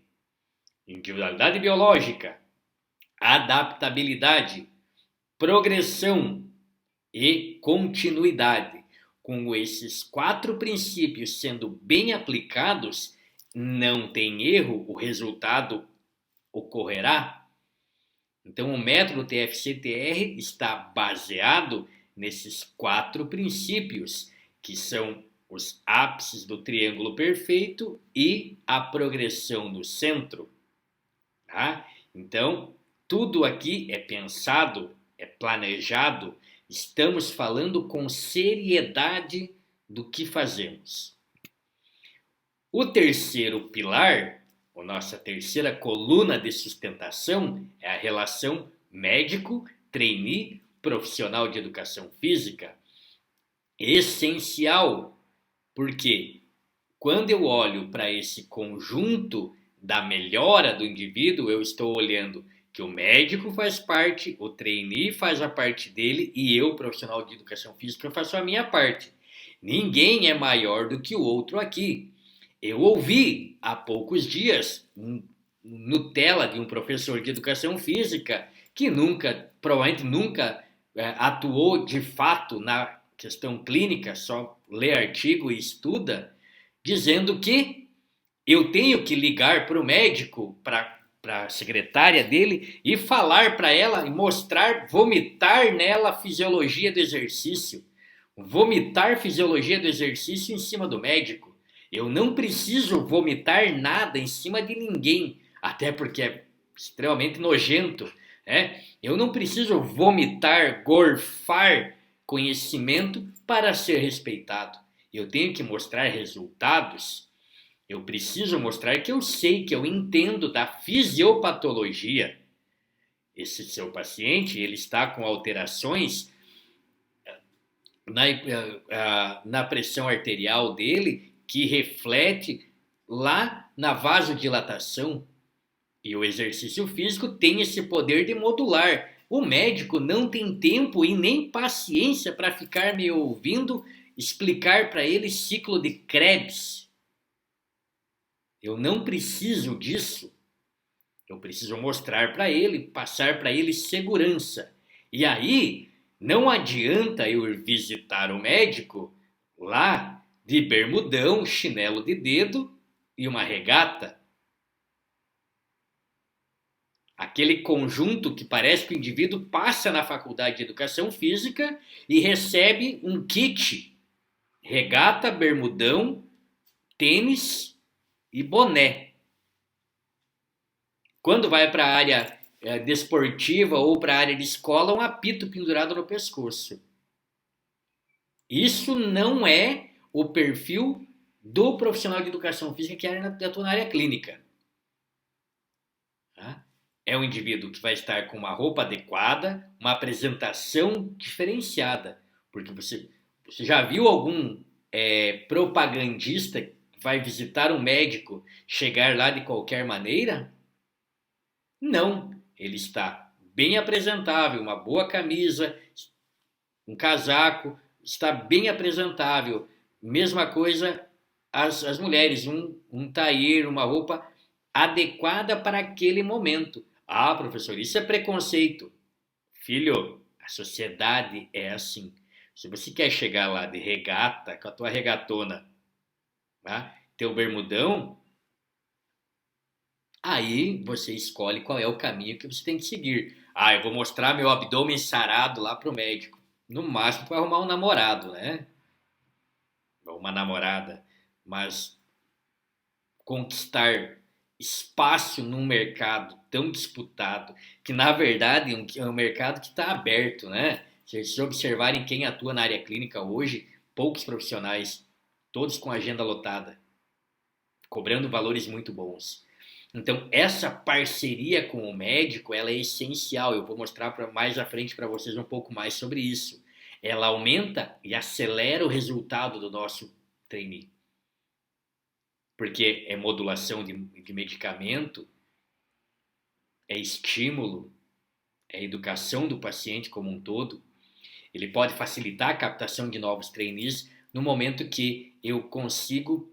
Speaker 1: individualidade biológica, adaptabilidade, progressão e continuidade. Com esses 4 princípios sendo bem aplicados, não tem erro, o resultado ocorrerá. Então, o método TFCTR está baseado nesses 4 princípios, que são os ápices do triângulo perfeito e a progressão no centro. Tá? Então, tudo aqui é pensado, é planejado, estamos falando com seriedade do que fazemos. O terceiro pilar, a nossa terceira coluna de sustentação, é a relação médico-trainee profissional de educação física. Essencial, porque quando eu olho para esse conjunto da melhora do indivíduo, eu estou olhando que o médico faz parte, o trainee faz a parte dele e eu, profissional de educação física, faço a minha parte. Ninguém é maior do que o outro aqui. Eu ouvi há poucos dias Nutella de um professor de educação física que provavelmente nunca atuou de fato na questão clínica, só lê artigo e estuda, dizendo que eu tenho que ligar para o médico, para a secretária dele e falar para ela e mostrar, vomitar nela a fisiologia do exercício. Vomitar fisiologia do exercício em cima do médico. Eu não preciso vomitar nada em cima de ninguém, até porque é extremamente nojento. Eu não preciso vomitar, gorfar conhecimento para ser respeitado. Eu tenho que mostrar resultados. Eu preciso mostrar que eu sei, que eu entendo da fisiopatologia. Esse seu paciente, ele está com alterações na pressão arterial dele, que reflete lá na vasodilatação. E o exercício físico tem esse poder de modular. O médico não tem tempo e nem paciência para ficar me ouvindo explicar para ele ciclo de Krebs. Eu não preciso disso. Eu preciso mostrar para ele, passar para ele segurança. E aí, não adianta eu ir visitar o médico lá de bermudão, chinelo de dedo e uma regata. Aquele conjunto que parece que o indivíduo passa na faculdade de educação física e recebe um kit: regata, bermudão, tênis e boné. Quando vai para a área desportiva ou para a área de escola, um apito pendurado no pescoço. Isso não é o perfil do profissional de educação física que atua na área clínica. É um indivíduo que vai estar com uma roupa adequada, uma apresentação diferenciada. Porque você já viu algum propagandista que vai visitar um médico chegar lá de qualquer maneira? Não. Ele está bem apresentável, uma boa camisa, um casaco, está bem apresentável. Mesma coisa as mulheres, um tailleur, uma roupa adequada para aquele momento. Ah, professor, isso é preconceito. Filho, a sociedade é assim. Se você quer chegar lá de regata, com a tua regatona, tá? Teu bermudão, aí você escolhe qual é o caminho que você tem que seguir. Ah, eu vou mostrar meu abdômen sarado lá pro médico. No máximo para arrumar um namorado, né? Ou uma namorada. Mas conquistar espaço num mercado tão disputado, que na verdade é um mercado que está aberto, né? Se observarem quem atua na área clínica hoje, poucos profissionais, todos com agenda lotada, cobrando valores muito bons. Então, essa parceria com o médico, ela é essencial. Eu vou mostrar mais à frente para vocês um pouco mais sobre isso. Ela aumenta e acelera o resultado do nosso trainee. Porque é modulação de medicamento, é estímulo, é educação do paciente como um todo. Ele pode facilitar a captação de novos trainees no momento que eu consigo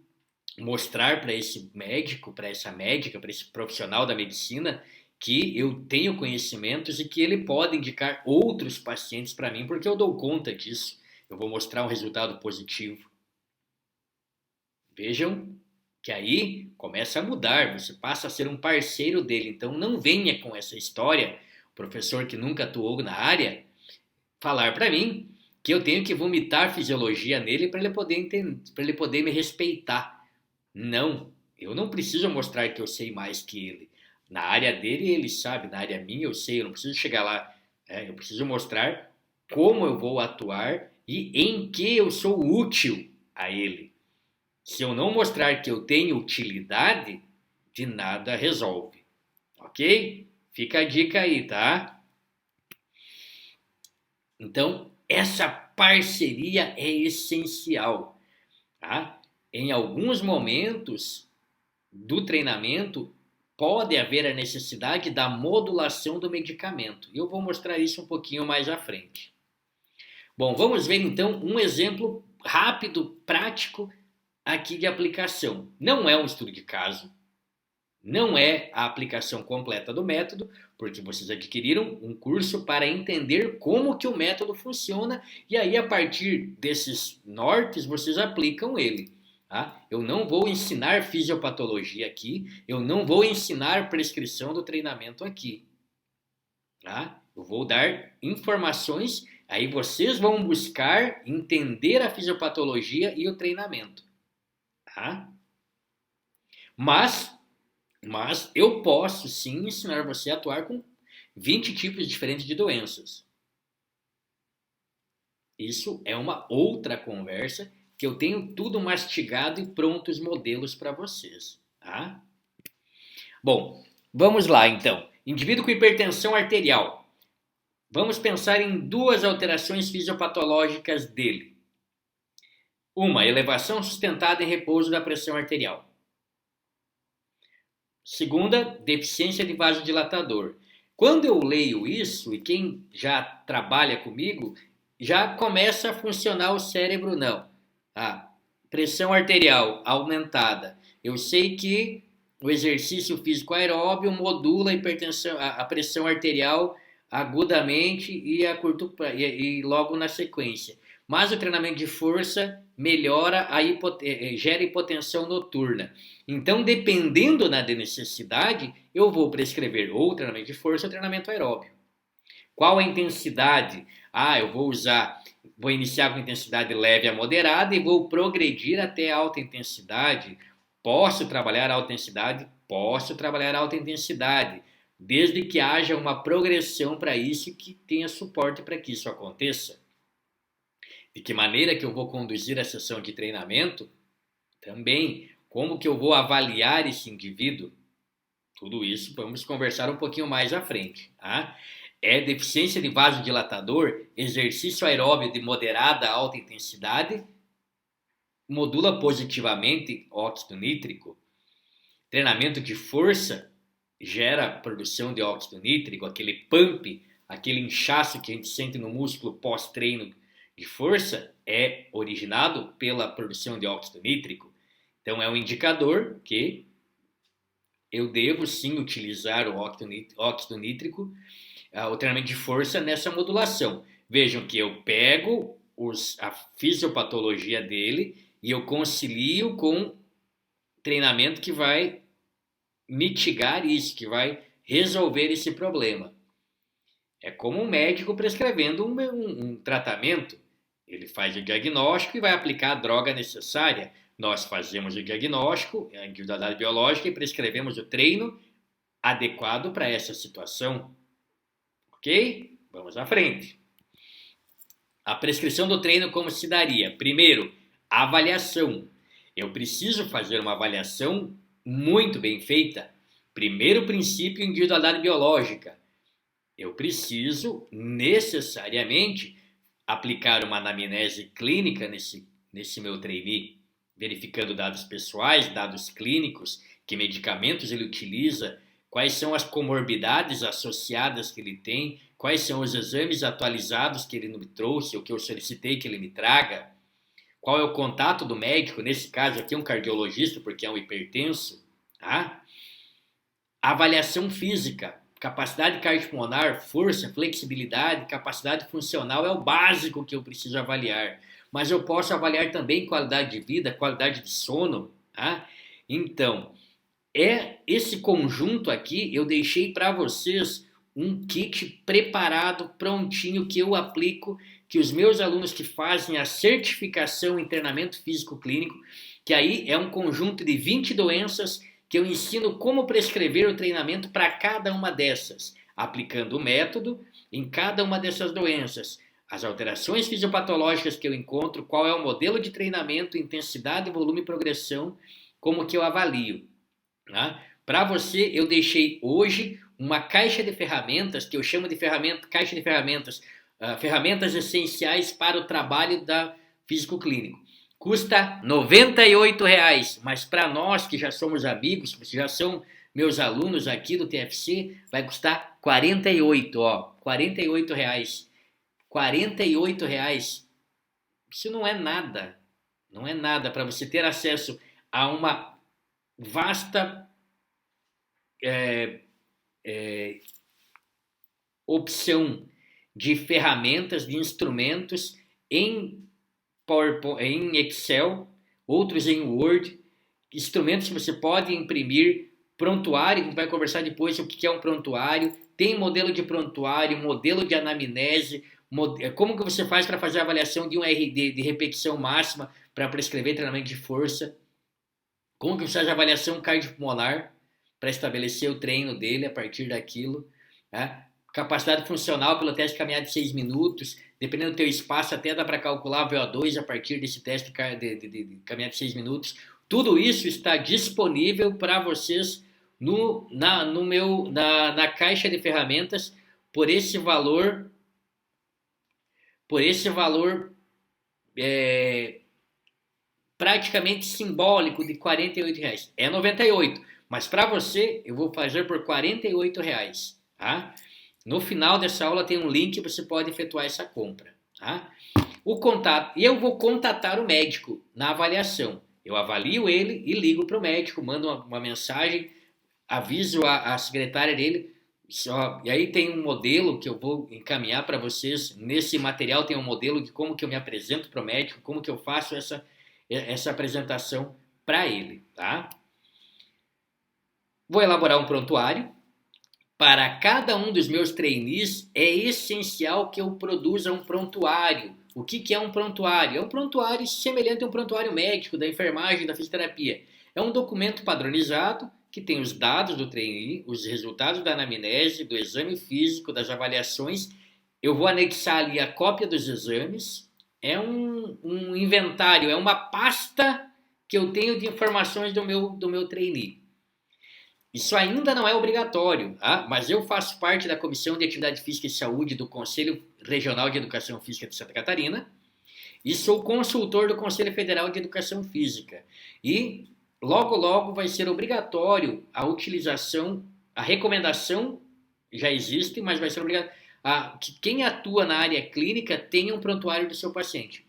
Speaker 1: mostrar para esse médico, para essa médica, para esse profissional da medicina que eu tenho conhecimentos e que ele pode indicar outros pacientes para mim, porque eu dou conta disso. Eu vou mostrar um resultado positivo. Vejam que aí começa a mudar, você passa a ser um parceiro dele. Então não venha com essa história, professor que nunca atuou na área, falar para mim que eu tenho que vomitar fisiologia nele para ele poder entender, para ele poder me respeitar. Não, eu não preciso mostrar que eu sei mais que ele. Na área dele ele sabe, na área minha eu sei, eu não preciso chegar lá. Eu preciso mostrar como eu vou atuar e em que eu sou útil a ele. Se eu não mostrar que eu tenho utilidade, de nada resolve. Ok? Fica a dica aí, tá? Então, essa parceria é essencial, tá? Em alguns momentos do treinamento, pode haver a necessidade da modulação do medicamento. E eu vou mostrar isso um pouquinho mais à frente. Bom, vamos ver então um exemplo rápido, prático, aqui de aplicação. Não é um estudo de caso, Não é a aplicação completa do método, porque vocês adquiriram um curso para entender como que o método funciona e aí a partir desses nortes vocês aplicam ele. Tá? Eu não vou ensinar fisiopatologia aqui, eu não vou ensinar prescrição do treinamento aqui. Tá? Eu vou dar informações, aí vocês vão buscar entender a fisiopatologia e o treinamento. Tá? Mas eu posso sim ensinar você a atuar com 20 tipos diferentes de doenças. Isso é uma outra conversa que eu tenho tudo mastigado e prontos modelos para vocês. Tá? Bom, vamos lá então. Indivíduo com hipertensão arterial. Vamos pensar em duas alterações fisiopatológicas dele. Uma, elevação sustentada em repouso da pressão arterial. Segunda, deficiência de vasodilatador. Quando eu leio isso, e quem já trabalha comigo, já começa a funcionar o cérebro, não. Pressão arterial aumentada. Eu sei que o exercício físico aeróbio modula a hipertensão, a pressão arterial agudamente e logo na sequência. Mas o treinamento de força melhora gera hipotensão noturna. Então, dependendo da necessidade, eu vou prescrever ou treinamento de força ou treinamento aeróbio. Qual a intensidade? Vou iniciar com intensidade leve a moderada e vou progredir até alta intensidade. Posso trabalhar alta intensidade? Posso trabalhar alta intensidade, desde que haja uma progressão para isso e que tenha suporte para que isso aconteça. De que maneira que eu vou conduzir a sessão de treinamento? Também, como que eu vou avaliar esse indivíduo? Tudo isso vamos conversar um pouquinho mais à frente. Tá? É deficiência de vasodilatador, exercício aeróbio de moderada a alta intensidade, modula positivamente óxido nítrico. Treinamento de força gera produção de óxido nítrico, aquele pump, aquele inchaço que a gente sente no músculo pós-treino de força é originado pela produção de óxido nítrico. Então é um indicador que eu devo sim utilizar o óxido nítrico, o treinamento de força nessa modulação. Vejam que eu pego a fisiopatologia dele e eu concilio com treinamento que vai mitigar isso, que vai resolver esse problema. É como um médico prescrevendo um tratamento. Ele faz o diagnóstico e vai aplicar a droga necessária. Nós fazemos o diagnóstico, a individualidade biológica, e prescrevemos o treino adequado para essa situação. Ok? Vamos à frente. A prescrição do treino como se daria? Primeiro, avaliação. Eu preciso fazer uma avaliação muito bem feita. Primeiro princípio, individualidade biológica. Eu preciso necessariamente aplicar uma anamnese clínica nesse meu trainee, verificando dados pessoais, dados clínicos, que medicamentos ele utiliza, quais são as comorbidades associadas que ele tem, quais são os exames atualizados que ele me trouxe, ou que eu solicitei que ele me traga, qual é o contato do médico, nesse caso aqui um cardiologista, porque é um hipertenso, tá? Avaliação física, capacidade cardiopulmonar, força, flexibilidade, capacidade funcional é o básico que eu preciso avaliar. Mas eu posso avaliar também qualidade de vida, qualidade de sono. Tá? Então, esse conjunto aqui, eu deixei para vocês um kit preparado, prontinho, que eu aplico, que os meus alunos que fazem a certificação em treinamento físico clínico, que aí é um conjunto de 20 doenças que eu ensino como prescrever o treinamento para cada uma dessas, aplicando o método em cada uma dessas doenças, as alterações fisiopatológicas que eu encontro, qual é o modelo de treinamento, intensidade, volume e progressão, como que eu avalio. Tá? Para você, eu deixei hoje uma caixa de ferramentas, que eu chamo de caixa de ferramentas, ferramentas essenciais para o trabalho da físico-clínico. Custa R$ 98,00, mas para nós que já somos amigos, que já são meus alunos aqui do TFC, vai custar R$ 48, ó, R$ 48,00. R$ 48,00. Isso não é nada. Não é nada para você ter acesso a uma vasta opção de ferramentas, de instrumentos em PowerPoint, em Excel, outros em Word, instrumentos que você pode imprimir, prontuário, a gente vai conversar depois o que é um prontuário, tem modelo de prontuário, modelo de anamnese, como que você faz para fazer a avaliação de um RD de repetição máxima para prescrever treinamento de força, como que você faz a avaliação cardiopulmonar para estabelecer o treino dele a partir daquilo, né? Capacidade funcional pelo teste de caminhada de 6 minutos, dependendo do teu espaço, até dá para calcular VO2 a partir desse teste de caminhada de 6 minutos. Tudo isso está disponível para vocês na caixa de ferramentas por esse valor praticamente simbólico de R$48. É R$98, mas para você eu vou fazer por R$48, tá? No final dessa aula tem um link que você pode efetuar essa compra, tá? O contato, e eu vou contatar o médico na avaliação. Eu avalio ele e ligo para o médico, mando uma mensagem, aviso a secretária dele. E aí tem um modelo que eu vou encaminhar para vocês. Nesse material tem um modelo de como que eu me apresento para o médico, como que eu faço essa apresentação para ele, tá? Vou elaborar um prontuário. Para cada um dos meus trainees, é essencial que eu produza um prontuário. O que é um prontuário? É um prontuário semelhante a um prontuário médico, da enfermagem, da fisioterapia. É um documento padronizado que tem os dados do trainee, os resultados da anamnese, do exame físico, das avaliações. Eu vou anexar ali a cópia dos exames. É um inventário, é uma pasta que eu tenho de informações do meu trainee. Isso ainda não é obrigatório, tá? Mas eu faço parte da Comissão de Atividade Física e Saúde do Conselho Regional de Educação Física de Santa Catarina e sou consultor do Conselho Federal de Educação Física. E logo vai ser obrigatório a utilização, a recomendação já existe, mas vai ser obrigatório que quem atua na área clínica tenha um prontuário do seu paciente.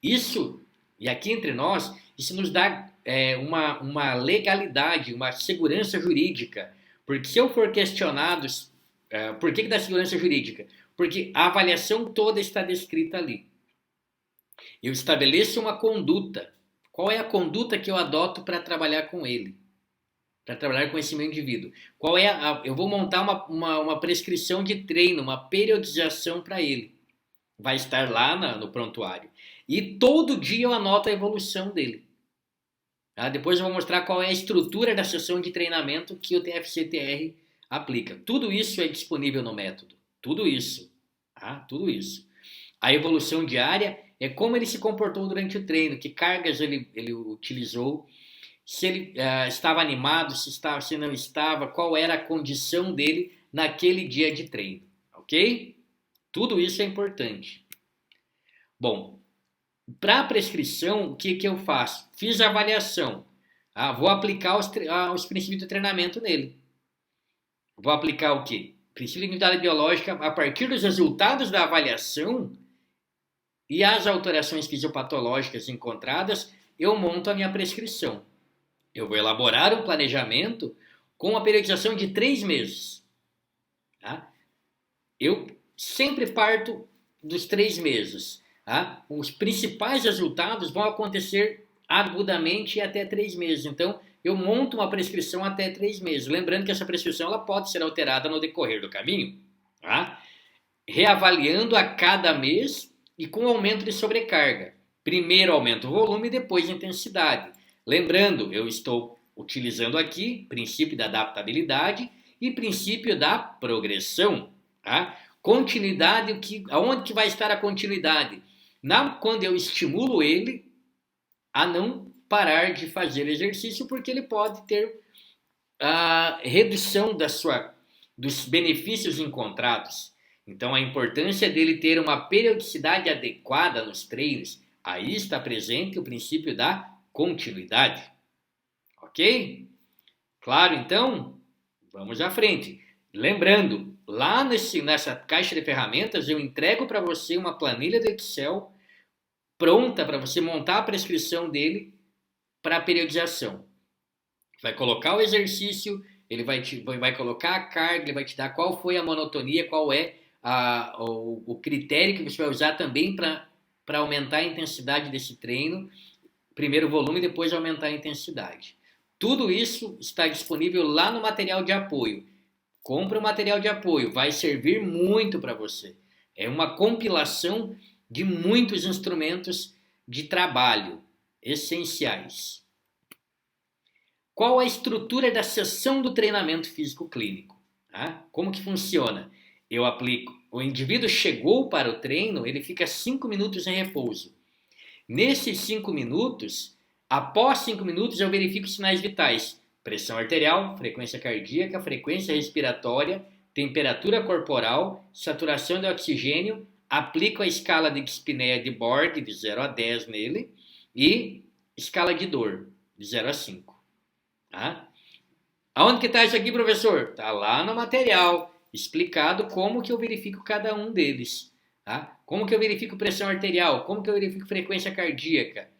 Speaker 1: Isso, e aqui entre nós, isso nos dá uma legalidade, uma segurança jurídica. Porque se eu for questionado, por que dá segurança jurídica? Porque a avaliação toda está descrita ali. Eu estabeleço uma conduta. Qual é a conduta que eu adoto para trabalhar com ele? Para trabalhar com esse meu indivíduo? Eu vou montar uma prescrição de treino, uma periodização para ele. Vai estar lá no prontuário. E todo dia eu anoto a evolução dele. Tá? Depois eu vou mostrar qual é a estrutura da sessão de treinamento que o TFCTR aplica. Tudo isso é disponível no método. Tudo isso. Tá? Tudo isso. A evolução diária é como ele se comportou durante o treino, que cargas ele utilizou, se ele estava animado, se não estava, qual era a condição dele naquele dia de treino. Ok? Tudo isso é importante. Bom, para a prescrição, o que eu faço? Fiz a avaliação. Vou aplicar os princípios do treinamento nele. Vou aplicar o quê? Princípio de individualidade biológica a partir dos resultados da avaliação e as alterações fisiopatológicas encontradas, eu monto a minha prescrição. Eu vou elaborar um planejamento com a periodização de 3 meses. Tá? Eu sempre parto dos 3 meses. Tá? Os principais resultados vão acontecer agudamente até 3 meses. Então, eu monto uma prescrição até 3 meses. Lembrando que essa prescrição ela pode ser alterada no decorrer do caminho. Tá? Reavaliando a cada mês e com aumento de sobrecarga. Primeiro aumenta o volume, depois a intensidade. Lembrando, eu estou utilizando aqui princípio da adaptabilidade e princípio da progressão. Tá? Continuidade, aonde que vai estar a continuidade? Quando eu estimulo ele a não parar de fazer exercício, porque ele pode ter a redução dos benefícios encontrados. Então, a importância dele ter uma periodicidade adequada nos treinos, aí está presente o princípio da continuidade. Ok? Claro, então, vamos à frente. Lembrando, lá nessa caixa de ferramentas, eu entrego para você uma planilha do Excel pronta para você montar a prescrição dele para a periodização. Vai colocar o exercício ele vai colocar a carga, ele vai te dar qual foi a monotonia, qual é o critério que você vai usar também para aumentar a intensidade desse treino. Primeiro o volume, depois aumentar a intensidade. Tudo isso está disponível lá no material de apoio. Compre o material de apoio, vai servir muito para você. É uma compilação de muitos instrumentos de trabalho essenciais. Qual a estrutura da sessão do treinamento físico clínico? Como que funciona? Eu aplico, o indivíduo chegou para o treino, ele fica 5 minutos em repouso. Nesses 5 minutos, após 5 minutos, eu verifico sinais vitais. Pressão arterial, frequência cardíaca, frequência respiratória, temperatura corporal, saturação de oxigênio, aplico a escala de dispneia de Borg, de 0 a 10 nele, e escala de dor, de 0 a 5. Aonde que está isso aqui, professor? Está lá no material, explicado como que eu verifico cada um deles. Como que eu verifico pressão arterial? Como que eu verifico frequência cardíaca?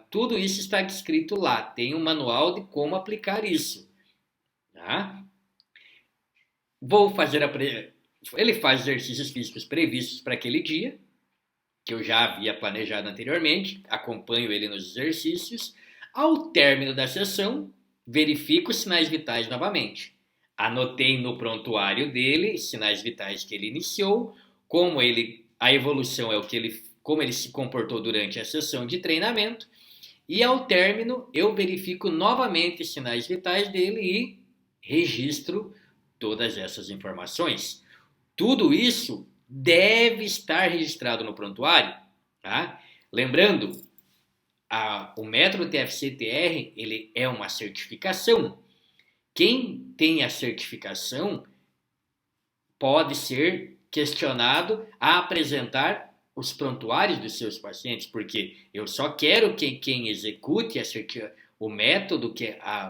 Speaker 1: Tudo isso está escrito lá. Tem um manual de como aplicar isso. Vou fazer ele faz exercícios físicos previstos para aquele dia, que eu já havia planejado anteriormente. Acompanho ele nos exercícios. Ao término da sessão, verifico os sinais vitais novamente. Anotei no prontuário dele sinais vitais que ele iniciou, a evolução é como ele se comportou durante a sessão de treinamento, e ao término eu verifico novamente os sinais vitais dele e registro todas essas informações. Tudo isso deve estar registrado no prontuário. Lembrando, o método TFC-TR ele é uma certificação. Quem tem a certificação pode ser questionado a apresentar os prontuários dos seus pacientes, porque eu só quero que quem execute o método,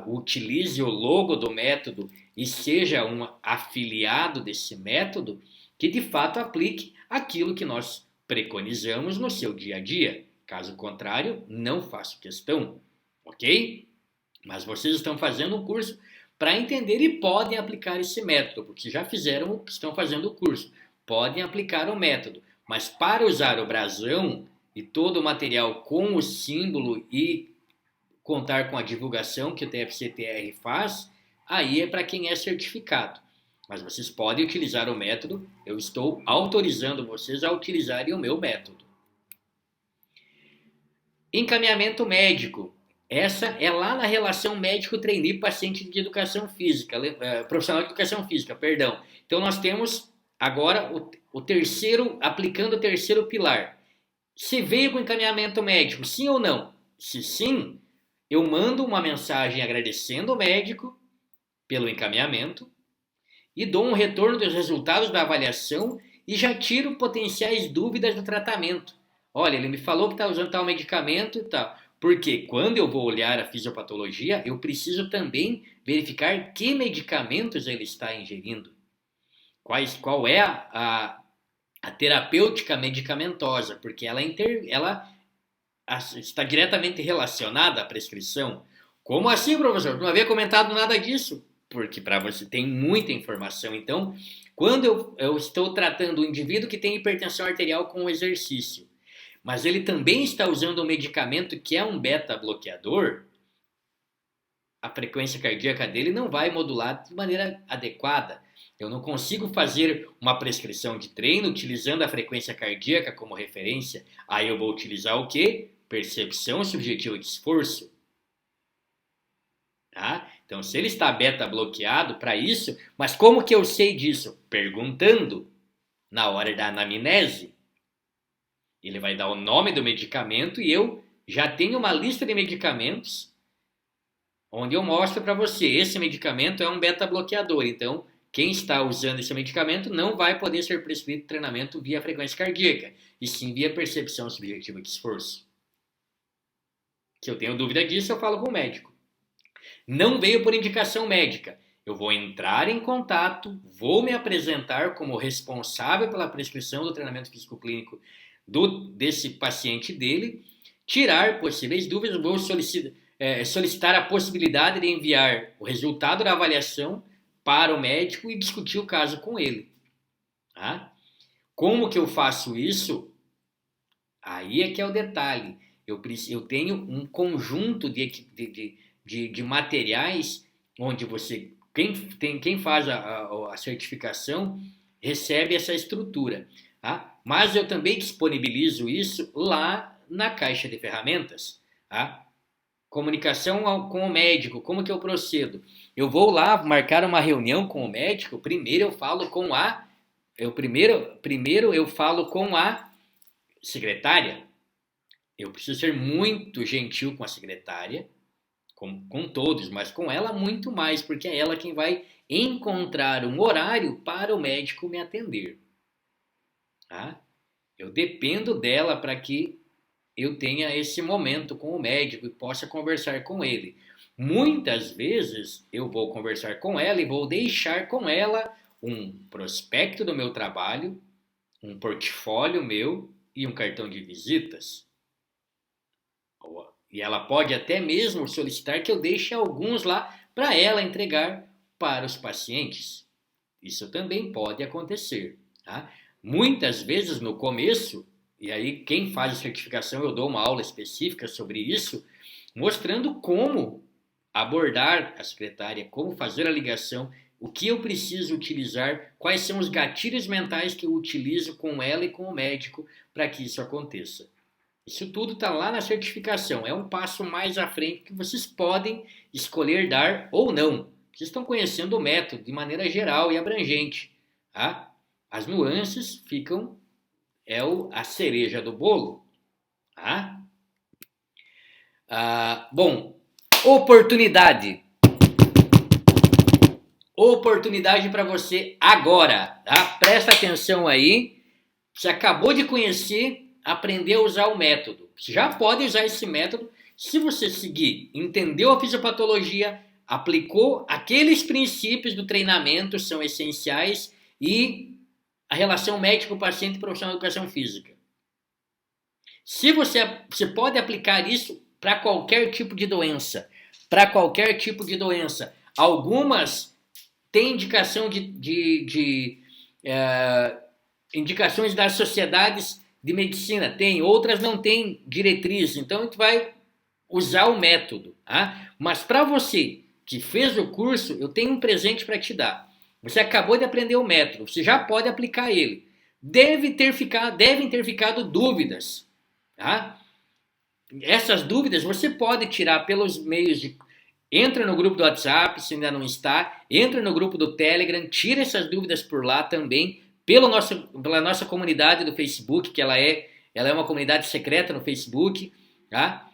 Speaker 1: utilize o logo do método e seja um afiliado desse método, que de fato aplique aquilo que nós preconizamos no seu dia a dia. Caso contrário, não faço questão, ok? Mas vocês estão fazendo um curso para entender e podem aplicar esse método, porque já fizeram, estão fazendo o curso, podem aplicar o método. Mas para usar o brasão e todo o material com o símbolo e contar com a divulgação que o TFC-TR faz, aí é para quem é certificado. Mas vocês podem utilizar o método, eu estou autorizando vocês a utilizarem o meu método. Encaminhamento médico. Essa é lá na relação médico-trainee-paciente de educação física, profissional de educação física, perdão. Então nós temos agora aplicando o terceiro pilar. Se veio com encaminhamento médico, sim ou não? Se sim, eu mando uma mensagem agradecendo o médico pelo encaminhamento e dou um retorno dos resultados da avaliação e já tiro potenciais dúvidas do tratamento. Olha, ele me falou que está usando tal medicamento e tal. Porque quando eu vou olhar a fisiopatologia, eu preciso também verificar que medicamentos ele está ingerindo. Qual é a terapêutica medicamentosa, porque ela está diretamente relacionada à prescrição. Como assim, professor? Não havia comentado nada disso? Porque para você tem muita informação. Então, quando eu estou tratando o indivíduo que tem hipertensão arterial com o exercício, mas ele também está usando um medicamento que é um beta-bloqueador, a frequência cardíaca dele não vai modular de maneira adequada. Eu não consigo fazer uma prescrição de treino utilizando a frequência cardíaca como referência. Aí eu vou utilizar o quê? Percepção subjetiva de esforço. Então, se ele está beta-bloqueado para isso, mas como que eu sei disso? Perguntando na hora da anamnese. Ele vai dar o nome do medicamento e eu já tenho uma lista de medicamentos onde eu mostro para você, esse medicamento é um beta-bloqueador, então quem está usando esse medicamento não vai poder ser prescrito treinamento via frequência cardíaca, e sim via percepção subjetiva de esforço. Se eu tenho dúvida disso, eu falo com o médico. Não veio por indicação médica. Eu vou entrar em contato, vou me apresentar como responsável pela prescrição do treinamento físico-clínico desse paciente dele, tirar possíveis dúvidas, vou solicitar. solicitar a possibilidade de enviar o resultado da avaliação para o médico e discutir o caso com ele. Tá? Como que eu faço isso? Aí é que é o detalhe. Eu tenho um conjunto de materiais onde quem faz a certificação recebe essa estrutura. Tá? Mas eu também disponibilizo isso lá na caixa de ferramentas. Tá? Comunicação com o médico, como que eu procedo? Eu vou lá marcar uma reunião com o médico, primeiro eu falo com a secretária. Eu preciso ser muito gentil com a secretária, com todos, mas com ela muito mais, porque é ela quem vai encontrar um horário para o médico me atender. Tá? Eu dependo dela para que eu tenha esse momento com o médico e possa conversar com ele. Muitas vezes eu vou conversar com ela e vou deixar com ela um prospecto do meu trabalho, um portfólio meu e um cartão de visitas. E ela pode até mesmo solicitar que eu deixe alguns lá para ela entregar para os pacientes. Isso também pode acontecer. Tá? Muitas vezes no começo, e aí quem faz a certificação eu dou uma aula específica sobre isso, mostrando como abordar a secretária, como fazer a ligação, o que eu preciso utilizar, quais são os gatilhos mentais que eu utilizo com ela e com o médico para que isso aconteça. Isso tudo está lá na certificação. É um passo mais à frente que vocês podem escolher dar ou não. Vocês estão conhecendo o método de maneira geral e abrangente. Tá? As nuances ficam, a cereja do bolo. Tá? Bom, oportunidade. Oportunidade para você agora. Tá? Presta atenção aí. Você acabou de conhecer, aprender a usar o método. Você já pode usar esse método se você seguir, entendeu a fisiopatologia, aplicou aqueles princípios do treinamento, são essenciais, e a relação médico-paciente profissional de educação física. Se você pode aplicar isso para qualquer tipo de doença. Para qualquer tipo de doença. Algumas têm indicação indicações das sociedades de medicina, tem, outras não têm diretriz, então a gente vai usar o método. Tá? Mas para você que fez o curso, eu tenho um presente para te dar. Você acabou de aprender o método, você já pode aplicar ele. Devem ter ficado dúvidas. Tá? Essas dúvidas você pode tirar pelos meios de... Entra no grupo do WhatsApp, se ainda não está, entra no grupo do Telegram, tira essas dúvidas por lá também, pela nossa comunidade do Facebook, que ela é uma comunidade secreta no Facebook, tá?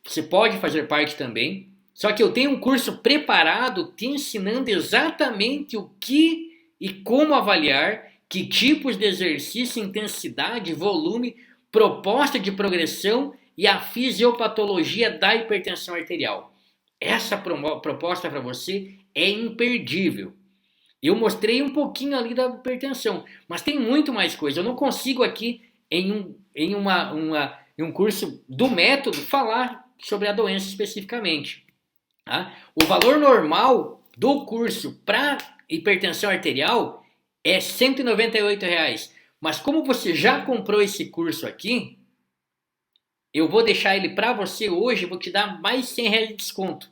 Speaker 1: Você pode fazer parte também. Só que eu tenho um curso preparado te ensinando exatamente o que e como avaliar, que tipos de exercício, intensidade, volume, proposta de progressão e a fisiopatologia da hipertensão arterial. Essa proposta para você é imperdível. Eu mostrei um pouquinho ali da hipertensão, mas tem muito mais coisa. Eu não consigo aqui, em um curso do método, falar sobre a doença especificamente. Tá? O valor normal do curso para hipertensão arterial é R$ 198. Mas como você já comprou esse curso aqui, eu vou deixar ele para você hoje, vou te dar mais R$100 de desconto.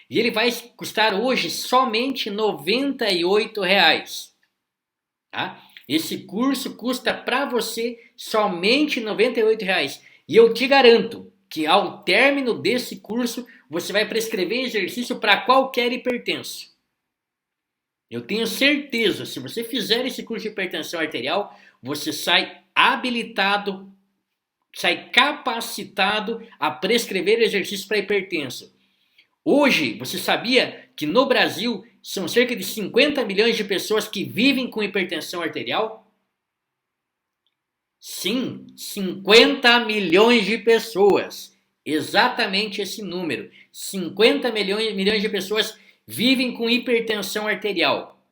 Speaker 1: E ele vai custar hoje somente R$ 98. Tá? Esse curso custa para você somente R$ 98. E eu te garanto que ao término desse curso, você vai prescrever exercício para qualquer hipertenso. Eu tenho certeza, se você fizer esse curso de hipertensão arterial, você sai habilitado, sai capacitado a prescrever exercícios para hipertenso. Hoje, você sabia que no Brasil são cerca de 50 milhões de pessoas que vivem com hipertensão arterial? Sim, 50 milhões de pessoas. Exatamente esse número. 50 milhões de pessoas vivem com hipertensão arterial.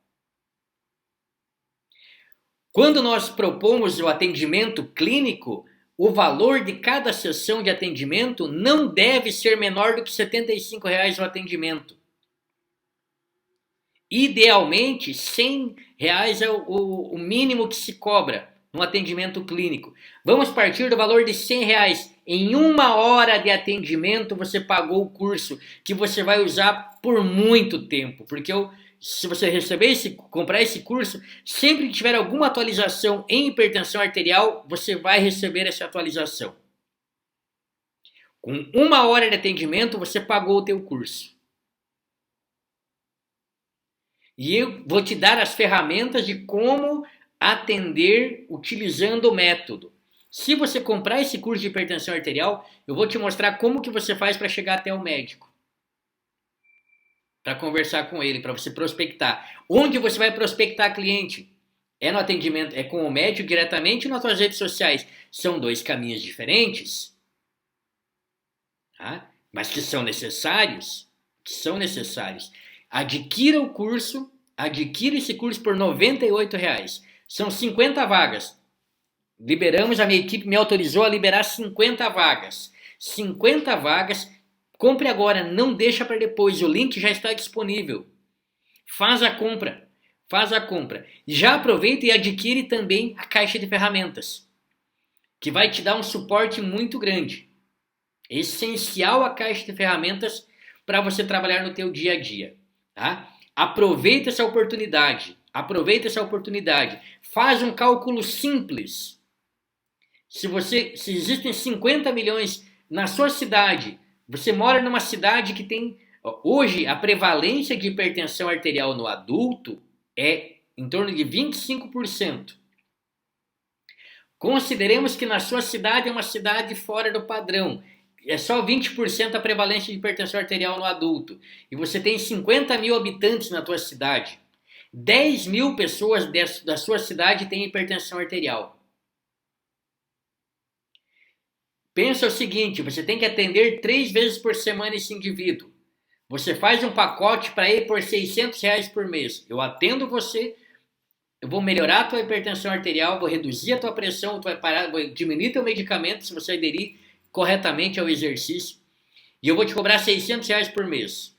Speaker 1: Quando nós propomos o atendimento clínico, o valor de cada sessão de atendimento não deve ser menor do que R$ 75 o atendimento. Idealmente, R$ 100 é o mínimo que se cobra no atendimento clínico. Vamos partir do valor de R$ 100. Em 1 hora de atendimento, você pagou o curso que você vai usar por muito tempo. Porque se você comprar esse curso, sempre que tiver alguma atualização em hipertensão arterial, você vai receber essa atualização. Com 1 hora de atendimento, você pagou o teu curso. E eu vou te dar as ferramentas de como atender utilizando o método. Se você comprar esse curso de hipertensão arterial, eu vou te mostrar como que você faz para chegar até o médico. Para conversar com ele, para você prospectar. Onde você vai prospectar cliente? É no atendimento, é com o médico diretamente ou nas suas redes sociais? São 2 caminhos diferentes, tá? Mas que são necessários. Adquira esse curso por R$ 98. São 50 vagas. A minha equipe me autorizou a liberar 50 vagas. 50 vagas, compre agora, não deixa para depois, o link já está disponível. Faz a compra. Já aproveita e adquire também a caixa de ferramentas, que vai te dar um suporte muito grande. Essencial a caixa de ferramentas para você trabalhar no teu dia a dia. Tá? Aproveita essa oportunidade. Faz um cálculo simples. Se existem 50 milhões na sua cidade, você mora numa cidade que tem... Hoje, a prevalência de hipertensão arterial no adulto é em torno de 25%. Consideremos que na sua cidade é uma cidade fora do padrão. É só 20% a prevalência de hipertensão arterial no adulto. E você tem 50 mil habitantes na tua cidade. 10 mil pessoas da sua cidade têm hipertensão arterial. Pensa o seguinte, você tem que atender 3 vezes por semana esse indivíduo. Você faz um pacote para ele por R$ 600 por mês. Eu atendo você, eu vou melhorar a tua hipertensão arterial, vou reduzir a tua pressão, vou diminuir teu medicamento se você aderir corretamente ao exercício. E eu vou te cobrar R$ 600 por mês.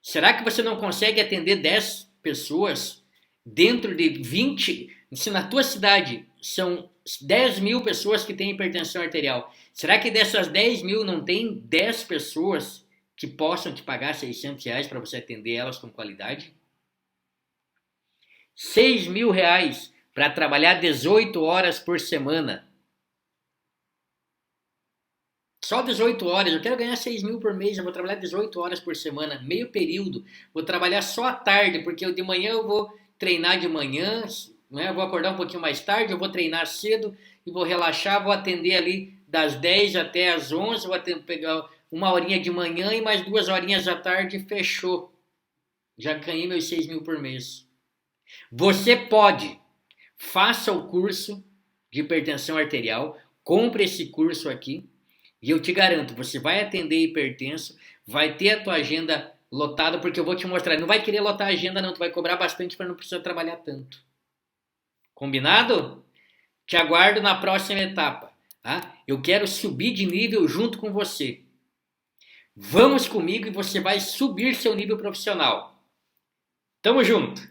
Speaker 1: Será que você não consegue atender 10 pessoas dentro de 20? Se na tua cidade são 10 mil pessoas que têm hipertensão arterial, será que dessas 10 mil não tem 10 pessoas que possam te pagar R$ 600 para você atender elas com qualidade? R$ 6 mil para trabalhar 18 horas por semana. Só 18 horas, eu quero ganhar 6 mil por mês, eu vou trabalhar 18 horas por semana, meio período, vou trabalhar só à tarde, porque de manhã eu vou treinar de manhã, né? Eu vou acordar um pouquinho mais tarde, eu vou treinar cedo e vou relaxar, vou atender ali das 10 até as 11, vou pegar 1 horinha de manhã e mais 2 horinhas à tarde, fechou. Já ganhei meus 6 mil por mês. Você pode, faça o curso de hipertensão arterial, compre esse curso aqui e eu te garanto, você vai atender hipertenso, vai ter a tua agenda lotada, porque eu vou te mostrar, não vai querer lotar a agenda não, tu vai cobrar bastante para não precisar trabalhar tanto. Combinado? Te aguardo na próxima etapa. Tá? Eu quero subir de nível junto com você. Vamos comigo e você vai subir seu nível profissional. Tamo junto!